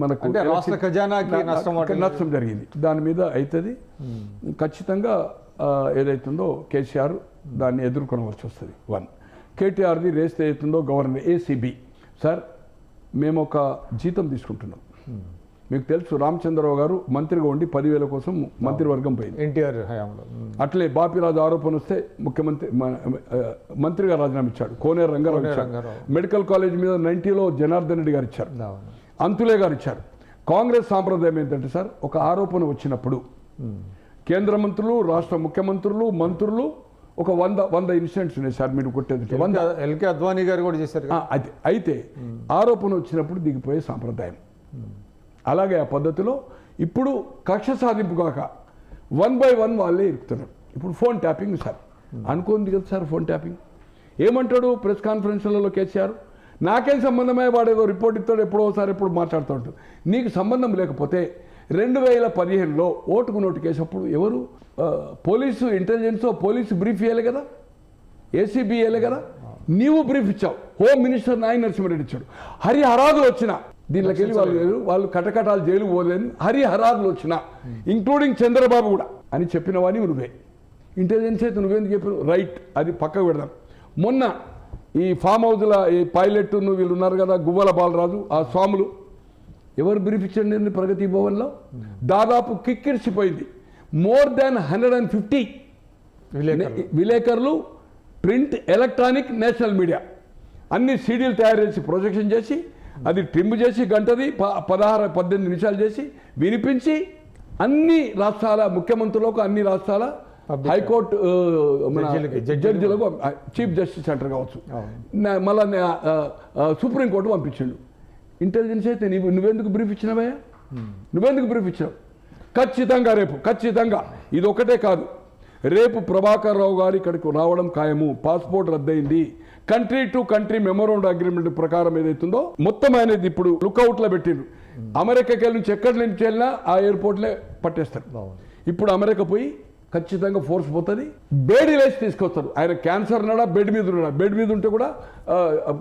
మనకు రాష్ట్ర ఖజానాకి నష్టం జరిగింది. దాని మీద అవుతుంది ఖచ్చితంగా. ఏదైతుందో కేసీఆర్ దాన్ని ఎదుర్కొనవలసి వస్తుంది. 1 కేటీఆర్ది రేస్తే అవుతుందో గవర్నర్ ఏసీబీ. సార్ మేము ఒక జీతం తీసుకుంటున్నాం. మీకు తెలుసు రామచంద్రరావు గారు మంత్రిగా ఉండి 10,000 కోసం మంత్రివర్గం పోయింది ఎన్టీఆర్ హయాంలో. అట్లే బాపిరాజు ఆరోపణ వస్తే ముఖ్యమంత్రి మంత్రిగా రాజీనామా ఇచ్చాడు. కోనేరు రంగారావు ఇచ్చాడు. మెడికల్ కాలేజ్ మీద 90లో జనార్దన్ రెడ్డి గారు ఇచ్చారు, అంతులే గారు ఇచ్చారు. కాంగ్రెస్ సాంప్రదాయం ఏంటంటే సార్, ఒక ఆరోపణ వచ్చినప్పుడు కేంద్ర మంత్రులు, రాష్ట్ర ముఖ్యమంత్రులు, మంత్రులు ఒక 100 ఇన్సిడెంట్స్ ఉన్నాయి సార్. మీరు కొట్టేది ఎల్కే అద్వానీ గారు కూడా చేశారు. అయితే ఆరోపణ వచ్చినప్పుడు దిగిపోయే సాంప్రదాయం. అలాగే ఆ పద్ధతిలో ఇప్పుడు కక్ష సాధింపు కాక 1 by 1 వాళ్ళే ఇరుకుతున్నారు. ఇప్పుడు ఫోన్ ట్యాపింగ్ సార్ అనుకోండి కదా సార్. ఫోన్ ట్యాపింగ్ ఏమంటాడు ప్రెస్ కాన్ఫరెన్స్లలో కేసీఆర్, నాకేం సంబంధమే, వాడేదో రిపోర్ట్ ఇస్తాడు, ఎప్పుడోసారి ఎప్పుడు మాట్లాడుతూ ఉంటాడు. నీకు సంబంధం లేకపోతే 2015లో ఓటుకు నోటు కేసు అప్పుడు ఎవరు పోలీసు ఇంటెలిజెన్స్ పోలీసు బ్రీఫ్ ఇవ్వాలి కదా, ఏసీబీ ఇవ్వాలి కదా. నీవు బ్రీఫ్ ఇచ్చావు. హోమ్ మినిస్టర్ నాయన నరసింహారెడ్డి ఇచ్చాడు. హరిహరాదులు వచ్చిన దీనిలోకి వెళ్ళి వాళ్ళు కటకటాలు జైలు పోలేని హరిహరాదులు వచ్చిన ఇంక్లూడింగ్ చంద్రబాబు కూడా అని చెప్పిన వాడిని నువ్వే. ఇంటెలిజెన్స్ అయితే నువ్వేందుకు చెప్పారు? రైట్, అది పక్కకు పెడదాం. మొన్న ఈ ఫామ్ హౌస్ల ఈ పైలట్ వీళ్ళు ఉన్నారు కదా, గువ్వల బాలరాజు, ఆ స్వాములు ఎవరు బ్రీఫ్ ఇచ్చండి ప్రగతి భవన్లో? దాదాపు కిక్కిరిసిపోయింది. మోర్ దాన్ 150 విలేకరులు, ప్రింట్, ఎలక్ట్రానిక్, నేషనల్ మీడియా అన్ని సీడీలు తయారు చేసి ప్రొజెక్షన్ చేసి అది ట్రిమ్ చేసి గంటది 16-18 నిమిషాలు చేసి వినిపించి అన్ని రాష్ట్రాల ముఖ్యమంత్రులకు, అన్ని రాష్ట్రాల హైకోర్టు జడ్జిలకు, చీఫ్ జస్టిస్ అంటారు కావచ్చు, మళ్ళీ సుప్రీంకోర్టు పంపించిండు. ఇంటెలిజెన్స్ అయితే నువ్వెందుకు బ్రీఫ్ ఇచ్చినావయ్యా? నువ్వెందుకు బ్రీఫ్ ఇచ్చినావు? ఖచ్చితంగా రేపు, ఖచ్చితంగా ఇది ఒకటే కాదు, రేపు ప్రభాకర్ రావు గారు ఇక్కడికి రావడం ఖాయము. పాస్పోర్ట్ రద్దయింది. Country to country memorandum agreement ప్రకారం ఏదైతుందో మొత్తం అనేది ఇప్పుడు లుక్అవుట్లో పెట్టిండ్రు. అమెరికాకి నుంచి ఎక్కడి నుంచి వెళ్ళినా ఆ ఎయిర్పోర్ట్లే పట్టేస్తారు. ఇప్పుడు అమెరికా పోయి ఖచ్చితంగా ఫోర్స్ పోతుంది, బేడీ లేచి తీసుకొస్తారు. ఆయన క్యాన్సర్ ఉన్నాడా, బెడ్ మీద ఉన్నాడా, బెడ్ మీద ఉంటే కూడా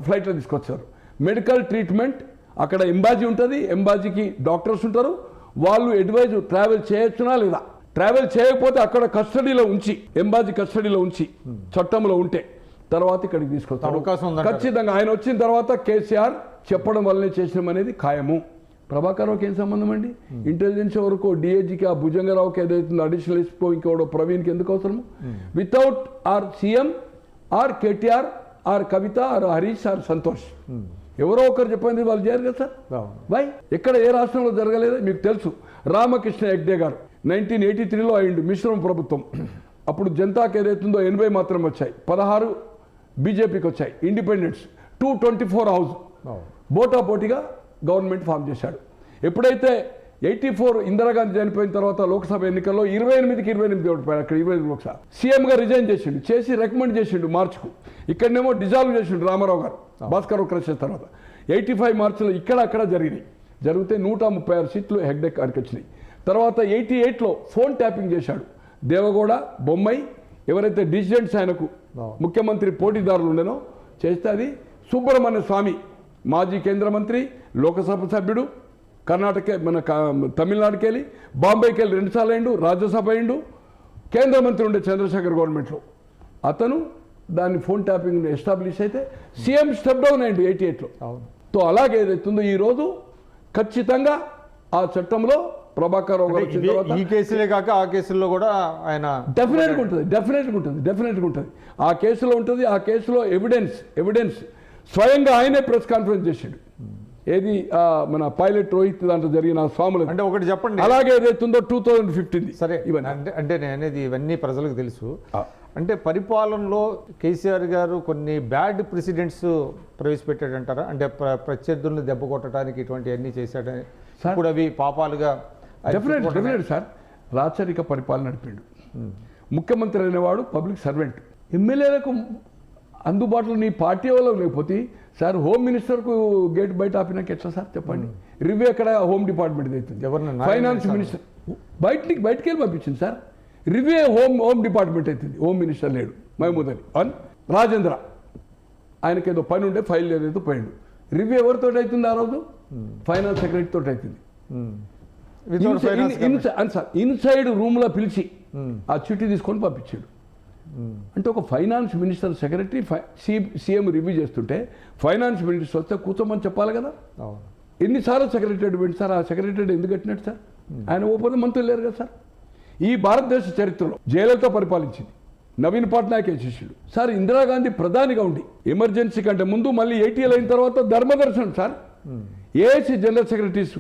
ఫ్లైట్లో తీసుకొచ్చారు. మెడికల్ ట్రీట్మెంట్ అక్కడ ఎంబాజీ ఉంటుంది, ఎంబాజీకి డాక్టర్స్ ఉంటారు, వాళ్ళు అడ్వైజ్ ట్రావెల్ చేయొచ్చునా లేదా, ట్రావెల్ చేయకపోతే అక్కడ కస్టడీలో ఉంచి, ఎంబాజీ కస్టడీలో ఉంచి చట్టంలో ఉంటే తర్వాత ఇక్కడికి తీసుకొస్తారు. అవకాశం ఉంది ఖచ్చితంగా. ఆయన వచ్చిన తర్వాత కేసీఆర్ చెప్పడం వల్లనే చేసినాం అనేది ఖాయము. ప్రభాకర్ రావుకి ఏం సంబంధం అండి? ఇంటెలిజెన్స్ వరకు డిఐజీకి, ఆ భుజంగరావుకి ఏదైతుందో అడిషనల్ ఎస్పీ, ఇంకోడో ప్రవీణ్కి ఎందుకు అవసరము? Without or CM or KTR or Kavitha or Harish or Santosh, ఎవరో ఒకరు చెప్పింది వాళ్ళు చేయరు కదా సార్. వై? ఎక్కడ ఏ రాష్ట్రంలో జరగలేదు మీకు తెలుసు. రామకృష్ణ హెగ్డే గారు 1983లో అయిండు మిశ్రమ ప్రభుత్వం. అప్పుడు జనతాకి ఏదైతుందో 80 మాత్రం వచ్చాయి, 16 బీజేపీకి వచ్చాయి. ఇండిపెండెన్స్ 224 హౌస్ పోటాపోటీగా గవర్నమెంట్ ఫామ్ చేశాడు. ఎప్పుడైతే 84 ఇందిరాగాంధీ చనిపోయిన తర్వాత లోక్సభ ఎన్నికల్లో 28కి 28 ఓడిపోయాడు. అక్కడ 28 లోక్సభ సీఎంగా రిజైన్ చేసిండు, చేసి రికమెండ్ చేసిండు మార్చుకు. ఇక్కడనేమో డిజాల్వ్ చేసిండు రామారావు గారు భాస్కర్ క్రష్ తర్వాత. 85 మార్చిలో ఇక్కడ అక్కడ జరిగితే 136 సీట్లు హెగ్డే గారికి వచ్చినాయి. తర్వాత 88లో ఫోన్ ట్యాపింగ్ చేశాడు దేవగౌడ, బొమ్మాయి, ఎవరైతే డిసిడెంట్స్ ఆయనకు ముఖ్యమంత్రి పోటీదారులు ఉండేనో చేస్తే అది సుబ్రహ్మణ్య స్వామి, మాజీ కేంద్ర మంత్రి, లోకసభ సభ్యుడు, కర్ణాటక మన తమిళనాడుకి వెళ్ళి బాంబేకి వెళ్ళి 2 సార్లు అయిండు, రాజ్యసభ అయిండు, కేంద్ర మంత్రి ఉండే చంద్రశేఖర్ గవర్నమెంట్లో. అతను దాన్ని ఫోన్ ట్యాపింగ్ ఎస్టాబ్లిష్ అయితే సీఎం స్టెప్ డౌన్ అయిండు 88లో. తో అలాగే ఏదైతుందో ఈరోజు ఖచ్చితంగా ఆ చట్టంలో ప్రభాకర్ రావు గారు ఈ కేసులే కాక ఆ కేసుల్లో కూడా ఆయన డెఫినెట్గా ఉంటుంది. ఆ కేసులో ఉంటుంది. ఆ కేసులో ఎవిడెన్స్ స్వయంగా ఆయనే ప్రెస్ కాన్ఫరెన్స్ చేసాడు. ఏది మన పైలట్ రోహిత్ దాంట్లో జరిగిన స్వాములు అంటే ఒకటి చెప్పండి. అలాగే ఏదైతుందో 2015 సరే ఇవన్నీ అంటే నేను అనేది ఇవన్నీ ప్రజలకు తెలుసు. అంటే పరిపాలనలో కేసీఆర్ గారు కొన్ని బ్యాడ్ ప్రెసిడెంట్స్ ప్రవేశపెట్టాడంటారా? అంటే ప్రత్యర్థులను దెబ్బ కొట్టడానికి ఇటువంటివన్నీ చేశాడని ఇప్పుడు అవి పాపాలుగా డెఫినెట్ సార్. రాచరిక పరిపాలన నడిపాడు. ముఖ్యమంత్రి అనేవాడు పబ్లిక్ సర్వెంట్. ఎమ్మెల్యేలకు అందుబాటులో నీ పార్టీ వాళ్ళు లేకపోతే సార్ హోమ్ మినిస్టర్కు గేట్ బయట ఆపినాక ఎట్లా సార్ చెప్పండి? రివ్యూ ఎక్కడ హోమ్ డిపార్ట్మెంట్ అవుతుంది, ఫైనాన్స్ మినిస్టర్ బయటికి వెళ్ళి పంపించింది సార్. రివ్యూ హోమ్ డిపార్ట్మెంట్ అవుతుంది, హోమ్ మినిస్టర్ లేడు. మహమూద్ అలీ రాజేంద్ర ఆయనకి ఏదో పని ఉంటే ఫైల్ ఏదైతే పోయిండు. రివ్యూ ఎవరితో అవుతుంది ఆ రోజు? ఫైనాన్స్ సెక్రటరీ తోటి అవుతుంది. ఇన్సైడ్ రూమ్లో పిలిచి ఆ చిట్టి తీసుకొని పంపించాడు. అంటే ఒక finance minister secretary CM review చేస్తుంటే ఫైనాన్స్ మినిస్టర్ వస్తే కూర్చోమని చెప్పాలి కదా. ఎన్నిసార్లు సెక్రటరీ పెట్టి సార్? ఆ సెక్రటరీ ఎందుకు కట్టినట్టు సార్? ఆయన ఓపెన్ మంత్రులు లేరు కదా సార్. ఈ భారతదేశ చరిత్రలో జయలలిత పరిపాలించింది, నవీన్ పట్నాయక్ చేసేసాడు సార్. ఇందిరాగాంధీ ప్రధానిగా ఉండి ఎమర్జెన్సీ కంటే ముందు మళ్ళీ ఏటీఎల్ అయిన తర్వాత ధర్మదర్శనం సార్. ఏఐసి జనరల్ సెక్రటరీస్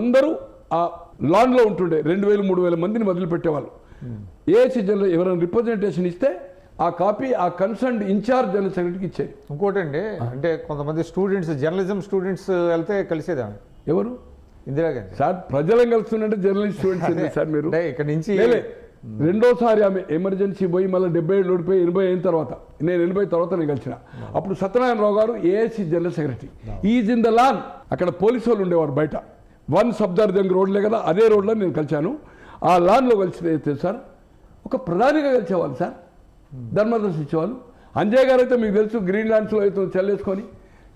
అందరూ ఆ లాన్లో ఉంటుండే 2000-3000 మందిని వదిలిపెట్టేవాళ్ళు. ఏఐసి జనరల్ ఎవరైనా రిప్రజెంటేషన్ ఇస్తే ఆ కాపీ ఆ కన్సర్న్ ఇన్ఛార్జ్ జనరల్ సెక్రటరీకి ఇచ్చేది. ఇంకోటండి, అంటే కొంతమంది స్టూడెంట్స్, జర్నలిజం స్టూడెంట్స్ వెళ్తే కలిసేదా ఎవరు? ఇందిరాగాంధీ సార్. ప్రజలను కలుస్తుందంటే జర్నలిస్ట్ స్టూడెంట్స్ సార్. మీరు ఇక్కడ నుంచి రెండోసారి ఆమె ఎమర్జెన్సీ పోయి మళ్ళీ 77 ఓడిపోయి 80 అయిన తర్వాత, నేను 80 తర్వాత నేను కలిసిన. అప్పుడు సత్యనారాయణరావు గారు AIC general secretary. Is in the lawn. అక్కడ పోలీసు వాళ్ళు ఉండేవారు బయట. 1 సఫ్దర్జంగ్ రోడ్లే కదా, అదే రోడ్లో నేను కలిశాను. ఆ లాన్లో కలిసి సార్ ఒక ప్రధానిగా కలిసేవాళ్ళు సార్, ధర్మదర్శి ఇచ్చేవాళ్ళు. అంజయ్ గారు అయితే మీకు తెలుసు గ్రీన్ ల్యాండ్స్లో అయితే చల్లేసుకొని.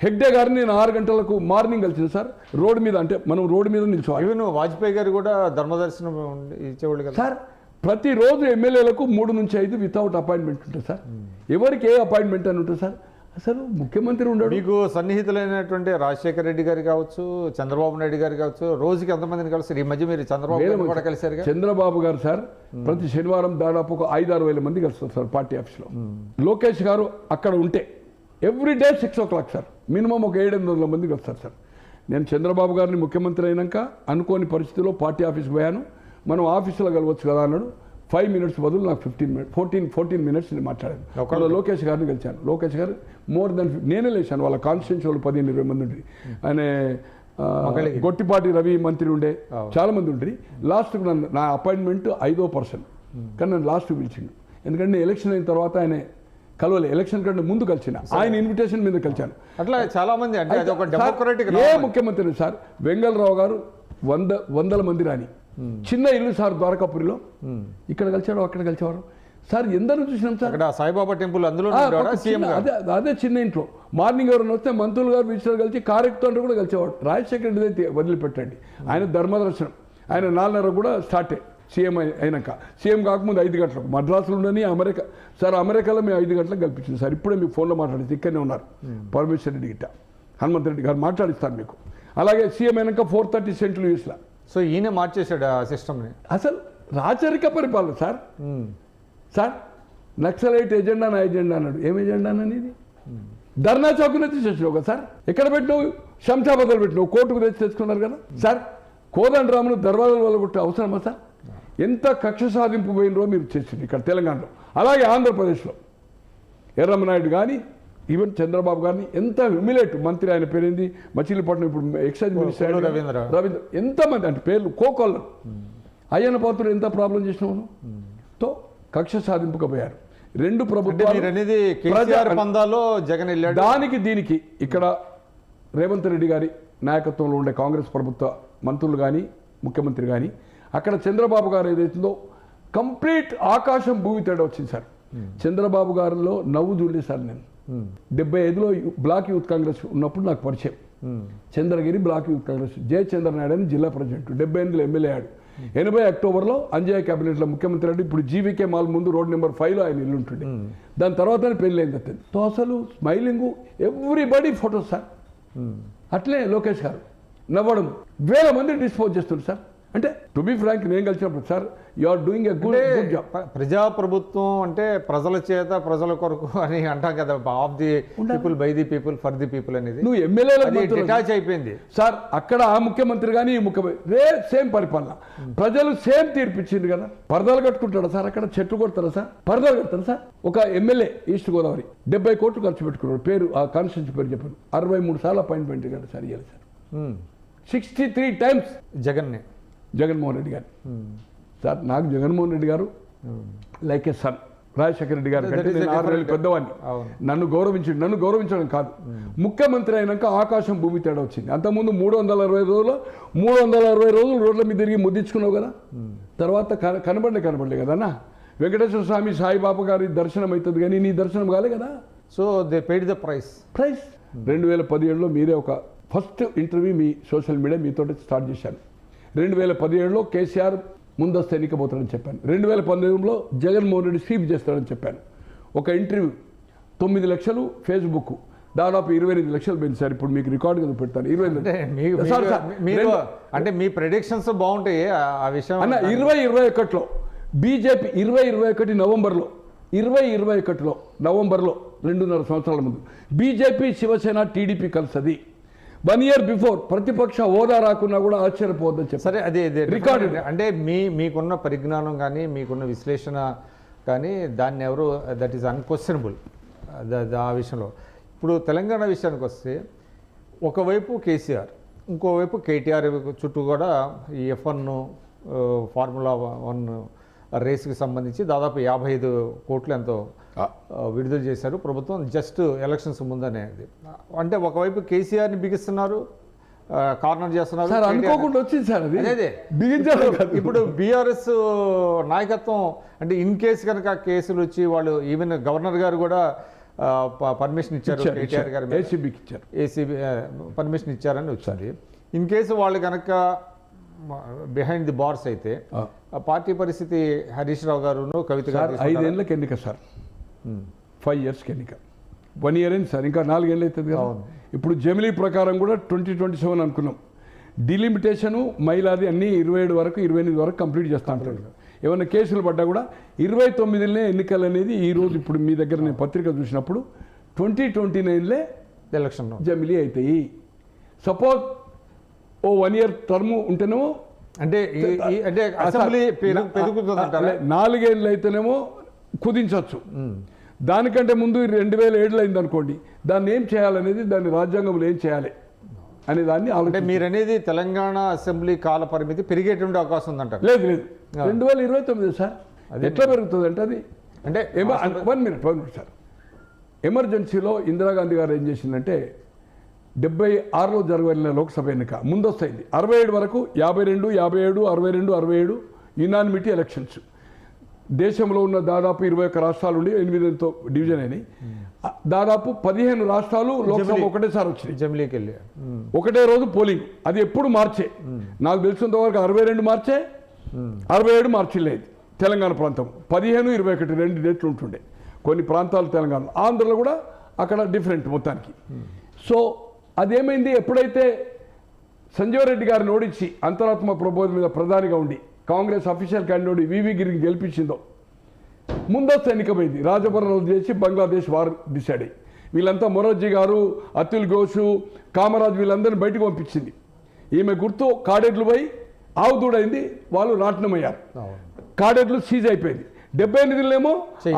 హెగ్డే గారిని నేను 6 గంటలకు మార్నింగ్ కలిసిన సార్ రోడ్డు మీద. అంటే మనం రోడ్డు మీద నిల్చోవాలి. ఈవెన్ వాజ్పేయి గారు కూడా ధర్మదర్శనం ఇచ్చేవాళ్ళు కదా సార్. ప్రతిరోజు ఎమ్మెల్యేలకు 3 నుంచి 5 వితౌట్ అపాయింట్మెంట్ ఉంటుంది సార్. ఎవరికి ఏ అపాయింట్మెంట్ అని ఉంటుంది సార్? అసలు ముఖ్యమంత్రి ఉండడు. మీకు సన్నిహితులైనటువంటి రాజశేఖర రెడ్డి గారు కావచ్చు, చంద్రబాబు నాయుడు గారు కావచ్చు, రోజుకి ఎంతమందిని కలిసారు? ఈ మధ్య మీరు చంద్రబాబు గారిని కూడా కలిసారు. చంద్రబాబు గారు సార్ ప్రతి శనివారం దాదాపు ఒక 5-6 వేల మంది కలుస్తారు సార్ పార్టీ ఆఫీస్లో. లోకేష్ గారు అక్కడ ఉంటే ఎవ్రీడే 6 o'clock సార్ మినిమం ఒక 700-800 మంది కలుస్తారు సార్. నేను చంద్రబాబు గారిని ముఖ్యమంత్రి అయినాక అనుకోని పరిస్థితిలో పార్టీ ఆఫీస్కి పోయాను. మనం ఆఫీసులో కలవచ్చు కదా అన్నాడు. 5 minutes బదులు నాకు 14 minutes నేను మాట్లాడాను. లోకేష్ గారిని కలిశాను. లోకేష్ గారు మోర్ దెన్ నేనే లేచాను. వాళ్ళ కాన్స్టిట్యూన్సీ వాళ్ళు 15-20 మంది ఉండి, ఆయన గొట్టిపాటి రవి మంత్రి ఉండే, చాలా మంది ఉండి. లాస్ట్కి నన్ను నా అపాయింట్మెంట్ 5వ పర్సన్ కానీ నన్ను లాస్ట్కి పిలిచిండు. ఎందుకంటే ఎలక్షన్ అయిన తర్వాత ఆయన కలవలే, ఎలక్షన్ కంటే ముందు కలిసిన ఆయన ఇన్విటేషన్ మీద కలిశాను. అట్లా చాలా మంది అంటే అది ఒక డెమోక్రటిక్. ఏ ముఖ్యమంత్రి సార్ వెంగళరావు గారు వందల మంది రాని చిన్న ఇల్లు సార్ ద్వారకాపురిలో, ఇక్కడ కలిసాడు అక్కడ కలిసేవారు సార్. ఎందరూ చూసినాం సార్. అక్కడ సాయిబాబా టెంపుల్ అందులో అదే చిన్న ఇంట్లో మార్నింగ్ ఎవరైనా వస్తే మంత్రులు గారు విషయాలు కలిసి కారెక్టర్ కూడా కలిసేవాడు. రాజశేఖర రెడ్డి వదిలిపెట్టండి, ఆయన ధర్మదర్శనం, ఆయన 4:30 కూడా స్టార్టే సీఎం అయినాక. సీఎం కాకముందు 5 గంటలకు మద్రాసులో ఉండని అమెరికా సార్. అమెరికాలో మేము 5 గంటలకు కల్పించింది సార్. ఇప్పుడే మీకు ఫోన్లో మాట్లాడితే ఇక్కడనే ఉన్నారు పరమేశ్వర్ రెడ్డి గిట్ట, హనుమంత్ రెడ్డి గారు మాట్లాడిస్తారు మీకు. అలాగే సీఎం అయినాక 430 సెంట్లు యూస్లా. సో ఈయన మార్చేశాడు ఆ సిస్టమ్ని. అసలు రాచరిక పరిపాలన సార్. సార్ నక్సలైట్ ఎజెండా నా ఎజెండా అన్నాడు. ఏం ఎజెండా అనేది? ధర్నా చౌకనే తీసేసినావు కదా సార్. ఎక్కడ పెట్టినావు? శంషాబాద్లో పెట్టినావు. కోర్టుకు తెచ్చుకున్నారు కదా సార్. కోదండరామును దర్వాజాల వల్ల కొట్టే అవసరమా సార్? ఎంత కక్ష సాధింపు పోయినరో మీరు చేసింది ఇక్కడ తెలంగాణలో. అలాగే ఆంధ్రప్రదేశ్లో ఎర్రమనాయుడు కానీ ఈవెన్ చంద్రబాబు గారిని ఎంత హ్యూమిలేట్ మంత్రి, ఆయన పేరేంది మచిలీపట్నం ఇప్పుడు ఎక్సైజ్ మినిస్టర్ రవీంద్ర, ఎంతమంది అంటే పేర్లు కోకొల్లరు. అయ్యన్న పాత్రుడు ఎంత ప్రాబ్లం చేసినావు తో కక్ష సాధింపుగా పోయారు. 2 ప్రభుత్వాలు జగన్ వెళ్ళాడు. దానికి దీనికి ఇక్కడ రేవంత్ రెడ్డి గారి నాయకత్వంలో ఉండే కాంగ్రెస్ ప్రభుత్వ మంత్రులు కానీ ముఖ్యమంత్రి కానీ, అక్కడ చంద్రబాబు గారు ఏదైతుందో కంప్లీట్ ఆకాశం భూమి తేడా వచ్చింది సార్. చంద్రబాబు గారిలో నవ్వు చూడలేదు సార్. నేను 75లో బ్లాక్ యూత్ కాంగ్రెస్ ఉన్నప్పుడు నాకు పరిచయం. చంద్రగిరి బ్లాక్ యూత్ కాంగ్రెస్ జయచంద్రనాయుడు అని జిల్లా ప్రెసిడెంట్, 78లో ఎమ్మెల్యే అయ్యాడు. 80 అక్టోబర్లో అంజయ్య క్యాబినెట్లో ముఖ్యమంత్రి అంటే ఇప్పుడు జీవీకే మాల్ ముందు రోడ్ నెంబర్ 5లో ఆయన ఇల్లు ఉంటుండే. దాని తర్వాతనే పెళ్ళి అయింది అతను. తో అసలు స్మైలింగ్ ఎవ్రీబడి ఫోటో సార్. అట్లే లోకేష్ గారు నవ్వడం, 1000 మంది డిస్పోజ్ చేస్తున్నారు సార్. అంటే టు బి ఫ్రాంక్ నేను కలిసినప్పుడు sir you are doing a good job. ప్రజాప్రభుత్వం అంటే ప్రజల చేత ప్రజల కొరకు అని అంటాం కదా, of the people by the people for the people అనేది. నువ్వు ఎమ్మెల్యేలకు డిటాచ్ అయిపోయింది సార్. అక్కడ ఆ ముఖ్యమంత్రి కానీ ఈ ముఖ్యమంత్రి సేమ్ పరిపాలన, ప్రజలు సేమ్ తీర్పిచ్చింది కదా. పరదాలు కట్టుకుంటాడా సార్? అక్కడ చెట్లు కొడతారా సార్? పరదాలు కడతారా సార్? ఒక ఎమ్మెల్యే ఈస్ట్ గోదావరి 70 కోట్లు ఖర్చు పెట్టుకున్నాడు. పేరు ఆ కాన్స్టిట్యూన్సీ పేరు చెప్పాను. 63 సార్లు అపాయింట్మెంట్ కదా సార్ ఇవ్వాలి సార్. 63 times జగన్మోహన్ రెడ్డి గారు సార్. నాకు జగన్మోహన్ రెడ్డి గారు like a son. Rajasekhara Reddy గారు కంటే నేను 6 నెలలు పెద్దవాడిని. నన్ను గౌరవించడం కాదు, ముఖ్యమంత్రి అయినాక ఆకాశం భూమి తేడా వచ్చింది. అంతకుముందు 360 రోజులు రోడ్ల మీద తిరిగి ముద్దించుకున్నావు కదా. తర్వాత కనబడలే కదా అన్న. వెంకటేశ్వర స్వామి సాయిబాబా గారి దర్శనం అవుతుంది కానీ నీ దర్శనం కాలే కదా. So they paid the price. 2017లో మీరే ఒక ఫస్ట్ ఇంటర్వ్యూ మీ సోషల్ మీడియా మీతో స్టార్ట్ చేశాను. 2017లో కేసీఆర్ ముందస్తు ఎన్నికబోతాడని చెప్పాను. 2019లో జగన్మోహన్ రెడ్డి స్వీప్ చేస్తాడని చెప్పాను. ఒక ఇంటర్వ్యూ 9 లక్షలు, ఫేస్బుక్ దాదాపు 28 లక్షలు పెంచారు. ఇప్పుడు మీకు రికార్డు కదా పెడతాను. 25 అంటే మీ ప్రెడిక్షన్స్ బాగుంటాయి ఆ విషయం అన్న. 2021లో బీజేపీ 2021 నవంబర్లో 2.5 సంవత్సరాల ముందు బీజేపీ శివసేన టీడీపీ కలిసది. 1 year బిఫోర్ ప్రతిపక్ష హోదా రాకున్నా కూడా ఆశ్చర్యపోవద్దని చెప్పి. సరే, అదే రికార్డు. అంటే మీకున్న పరిజ్ఞానం కానీ మీకున్న విశ్లేషణ కానీ దాన్ని ఎవరు దట్ ఈస్ అన్క్వశ్చనబుల్ ఆ విషయంలో. ఇప్పుడు తెలంగాణ విషయానికి వస్తే ఒకవైపు కేసీఆర్, ఇంకోవైపు కేటీఆర్ చుట్టూ కూడా ఈ F1 ఫార్ములా 1 రేస్కి సంబంధించి దాదాపు 55 కోట్లు ఎంతో విడుదల చేశారు ప్రభుత్వం జస్ట్ ఎలక్షన్స్ ముందనేది. అంటే ఒకవైపు కేసీఆర్ని బిగిస్తున్నారు, కార్నర్ చేస్తున్నారు. అనుకోకుండా వచ్చింది సార్ అది. అదే ఇప్పుడు బీఆర్ఎస్ నాయకత్వం అంటే ఇన్ కేసు కనుక కేసులు వచ్చి వాళ్ళు ఈవెన్ గవర్నర్ గారు కూడా పర్మిషన్ ఇచ్చారు కేటీఆర్ గారు, ఏసీబీకి ఇచ్చారు, ఏసీబీ పర్మిషన్ ఇచ్చారని వచ్చింది. ఇన్ కేసు వాళ్ళు కనుక బిహైండ్ ది బార్స్ అయితే పార్టీ పరిస్థితి హరీష్ రావు గారు, కవిత గారు 5 ఏళ్ళకి ఎన్నిక సార్, 5 yearsకి ఎన్నిక. 1 year అయింది సార్, ఇంకా 4 ఏళ్ళు అవుతుంది కదా. ఇప్పుడు జమిలీ ప్రకారం కూడా 2027 అనుకున్నాం. డిలిమిటేషను మైలాది అన్నీ 27 వరకు 28 వరకు కంప్లీట్ చేస్తూ ఉంటాడు. ఏమైనా కేసులు పడ్డా కూడా 29 ఎన్నికలు అనేది ఈరోజు ఇప్పుడు మీ దగ్గర నేను పత్రిక చూసినప్పుడు 2029 ఎలక్షన్ జమిలీ అవుతాయి. సపోజ్ ఓ 1 year టర్మ్ ఉంటేనేమో అంటే అంటే అసెంబ్లీ పెరుగుతుందంటారా? 4 ఏళ్ళు అయితేనేమో కుదించవచ్చు. దానికంటే ముందు 2007 అయింది అనుకోండి, దాన్ని ఏం చేయాలనేది, దాన్ని రాజ్యాంగంలో ఏం చేయాలి అనే దాన్ని అంటే మీరు అనేది తెలంగాణ అసెంబ్లీ కాల పరిమితి పెరిగేటువంటి అవకాశం ఉందంటారు? లేదు 2029 సార్. ఎట్లా పెరుగుతుంది అంటే అది అంటే 1 minute సార్. ఎమర్జెన్సీలో ఇందిరాగాంధీ గారు ఏం చేసిందంటే 76లో జరగబడిన లోక్సభ ఎన్నిక ముందొస్తైంది. 67 వరకు 52, 57, 62, 67 యునానిమిటీ ఎలక్షన్స్. దేశంలో ఉన్న దాదాపు 21 రాష్ట్రాలు ఉండి 8తో డివిజన్ అయినాయి. దాదాపు 15 రాష్ట్రాలు లోక్సభ ఒకటేసారి వచ్చినాయి. జమిలీకి వెళ్ళి ఒకటే రోజు పోలింగ్. అది ఎప్పుడు మార్చే, నాకు తెలిసినంత వరకు 62 మార్చే, 67 మార్చి లేదు. తెలంగాణ ప్రాంతం 15, 21 2 డేట్లు ఉంటుండే. కొన్ని ప్రాంతాలు తెలంగాణ, ఆంధ్రలో కూడా అక్కడ డిఫరెంట్ మొత్తానికి. సో అదేమైంది, ఎప్పుడైతే సంజీవ్ రెడ్డి గారిని ఓడించి అంతరాత్మ ప్రబోధం మీద ప్రధానిగా ఉండి కాంగ్రెస్ అఫీషియల్ క్యాండిడేట్ వివి గిరికి గెలిపించిందో ముందస్తు ఎన్నికమైంది. రాజభరణలు చేసి బంగ్లాదేశ్ వార్ డిసైడ్ అయ్యి వీళ్ళంతా మొరార్జీ గారు, అతుల్ ఘోష్, కామరాజ్ వీళ్ళందరినీ బయటకు పంపించింది. ఈమె గుర్తు కాడెడ్లు పోయి ఆవుదూడైంది, వాళ్ళు నాటనమయ్యారు. కాడెడ్లు సీజ్ అయిపోయింది. 78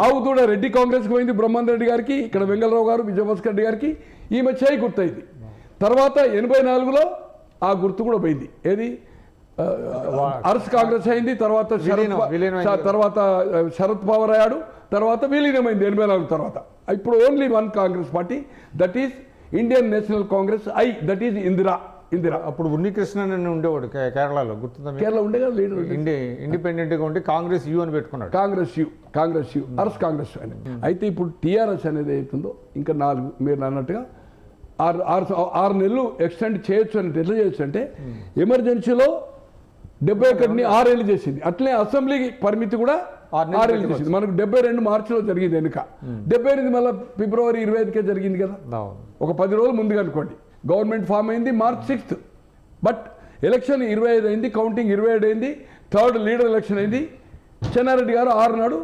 ఆవుదూడ రెడ్డి కాంగ్రెస్కి పోయింది, బ్రహ్మాందర్ రెడ్డి గారికి, ఇక్కడ వెంగళరావు గారు, విజయభాస్కర్ రెడ్డి గారికి ఈమె చేయి గుర్తయింది. తర్వాత 84లో ఆ గుర్తు కూడా పోయింది. ఏది అర్స్ కాంగ్రెస్ అయింది. తర్వాత శరద్ పవార్ అయ్యాడు. తర్వాత విలీనమైంది 84 తర్వాత. ఇప్పుడు only 1 Congress party, that is Indian national Congress, that is Indira. అప్పుడు ఉన్నికృష్ణన్ అని ఉండేవాడు కేరళలో, గుర్తుందా? కేరళ ఉండే కదా లీడర్, ఇండిపెండెంట్గా ఉండి కాంగ్రెస్ యూ అని పెట్టుకున్నాడు. కాంగ్రెస్ యూ అర్స్ కాంగ్రెస్ అని. అయితే ఇప్పుడు టీఆర్ఎస్ అనేది అవుతుందో ఇంకా 4 మీరు అన్నట్టుగా 6 నెలలు ఎక్స్టెండ్ చేయొచ్చు అంటే ఎట్లా చేయొచ్చు అంటే ఎమర్జెన్సీలో 71ని 6 ఏళ్ళు చేసింది. అట్లే అసెంబ్లీకి పరిమితి కూడా 6 ఏళ్ళు చేసింది. మనకు 72 మార్చిలో జరిగింది ఎన్నిక, 78 మళ్ళీ ఫిబ్రవరి 25కే జరిగింది కదా. ఒక 10 రోజులు ముందుగా అనుకోండి. గవర్నమెంట్ ఫామ్ అయింది March 6th. బట్ ఎలక్షన్ 25 అయింది, కౌంటింగ్ 27 అయింది, 3rd లీడర్ ఎలక్షన్ అయింది. చెన్నారెడ్డి గారు 6 నాడు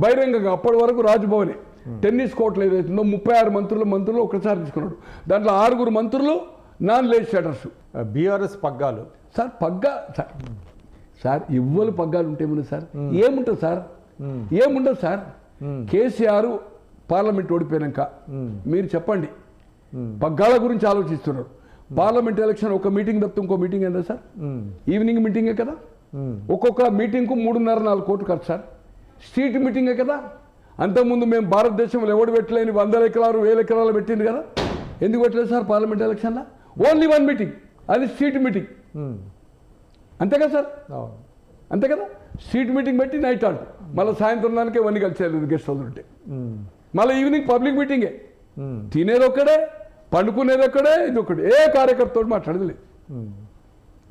బహిరంగంగా, అప్పటి వరకు రాజ్భవనే టెన్నిస్ కోర్టులు ఏదైతుందో 36 మంత్రులు ఒకసారి తీసుకున్నాడు. దాంట్లో 6 మంత్రులు నాన్ లెజిస్లేటర్స్. బీఆర్ఎస్ పగ్గాలు సార్, సార్ ఇవ్వలు పగ్గాలు ఉంటాయి సార్. ఏముంటుంది సార్? ఏముండదు సార్. కేసీఆర్ పార్లమెంట్ ఓడిపోయాక మీరు చెప్పండి, పగ్గాల గురించి ఆలోచిస్తున్నారు. పార్లమెంట్ ఎలక్షన్ ఒక మీటింగ్ తప్పితే ఇంకో మీటింగ్ ఏందా సార్? ఈవినింగ్ మీటింగే కదా. ఒక్కొక్క మీటింగ్కు 3.5-4 కోట్లు ఖర్చు సార్. స్ట్రీట్ మీటింగే కదా. అంతకుముందు మేము భారతదేశంలో ఎవడు పెట్టలేని 100 ఎకరాలు 1000 ఎకరాలు పెట్టింది కదా. ఎందుకు పెట్టలేదు సార్ పార్లమెంట్ ఎలక్షన్లో? ఓన్లీ 1 మీటింగ్, అది స్ట్రీట్ మీటింగ్. అంతే కదా సార్? అంతే కదా. స్ట్రీట్ మీటింగ్ పెట్టి నైట్ ఆడు, మళ్ళీ సాయంత్రం దానికే వన్నీ కలిసేది గెస్ట్ హౌస్ ఉంటే. మళ్ళీ ఈవినింగ్ పబ్లిక్ మీటింగే. తినేది ఒక్కడే, పండుకునేది ఒక్కడే, ఇది ఒక్కడే. ఏ కార్యకర్తతో మాట్లాడేది లేదు.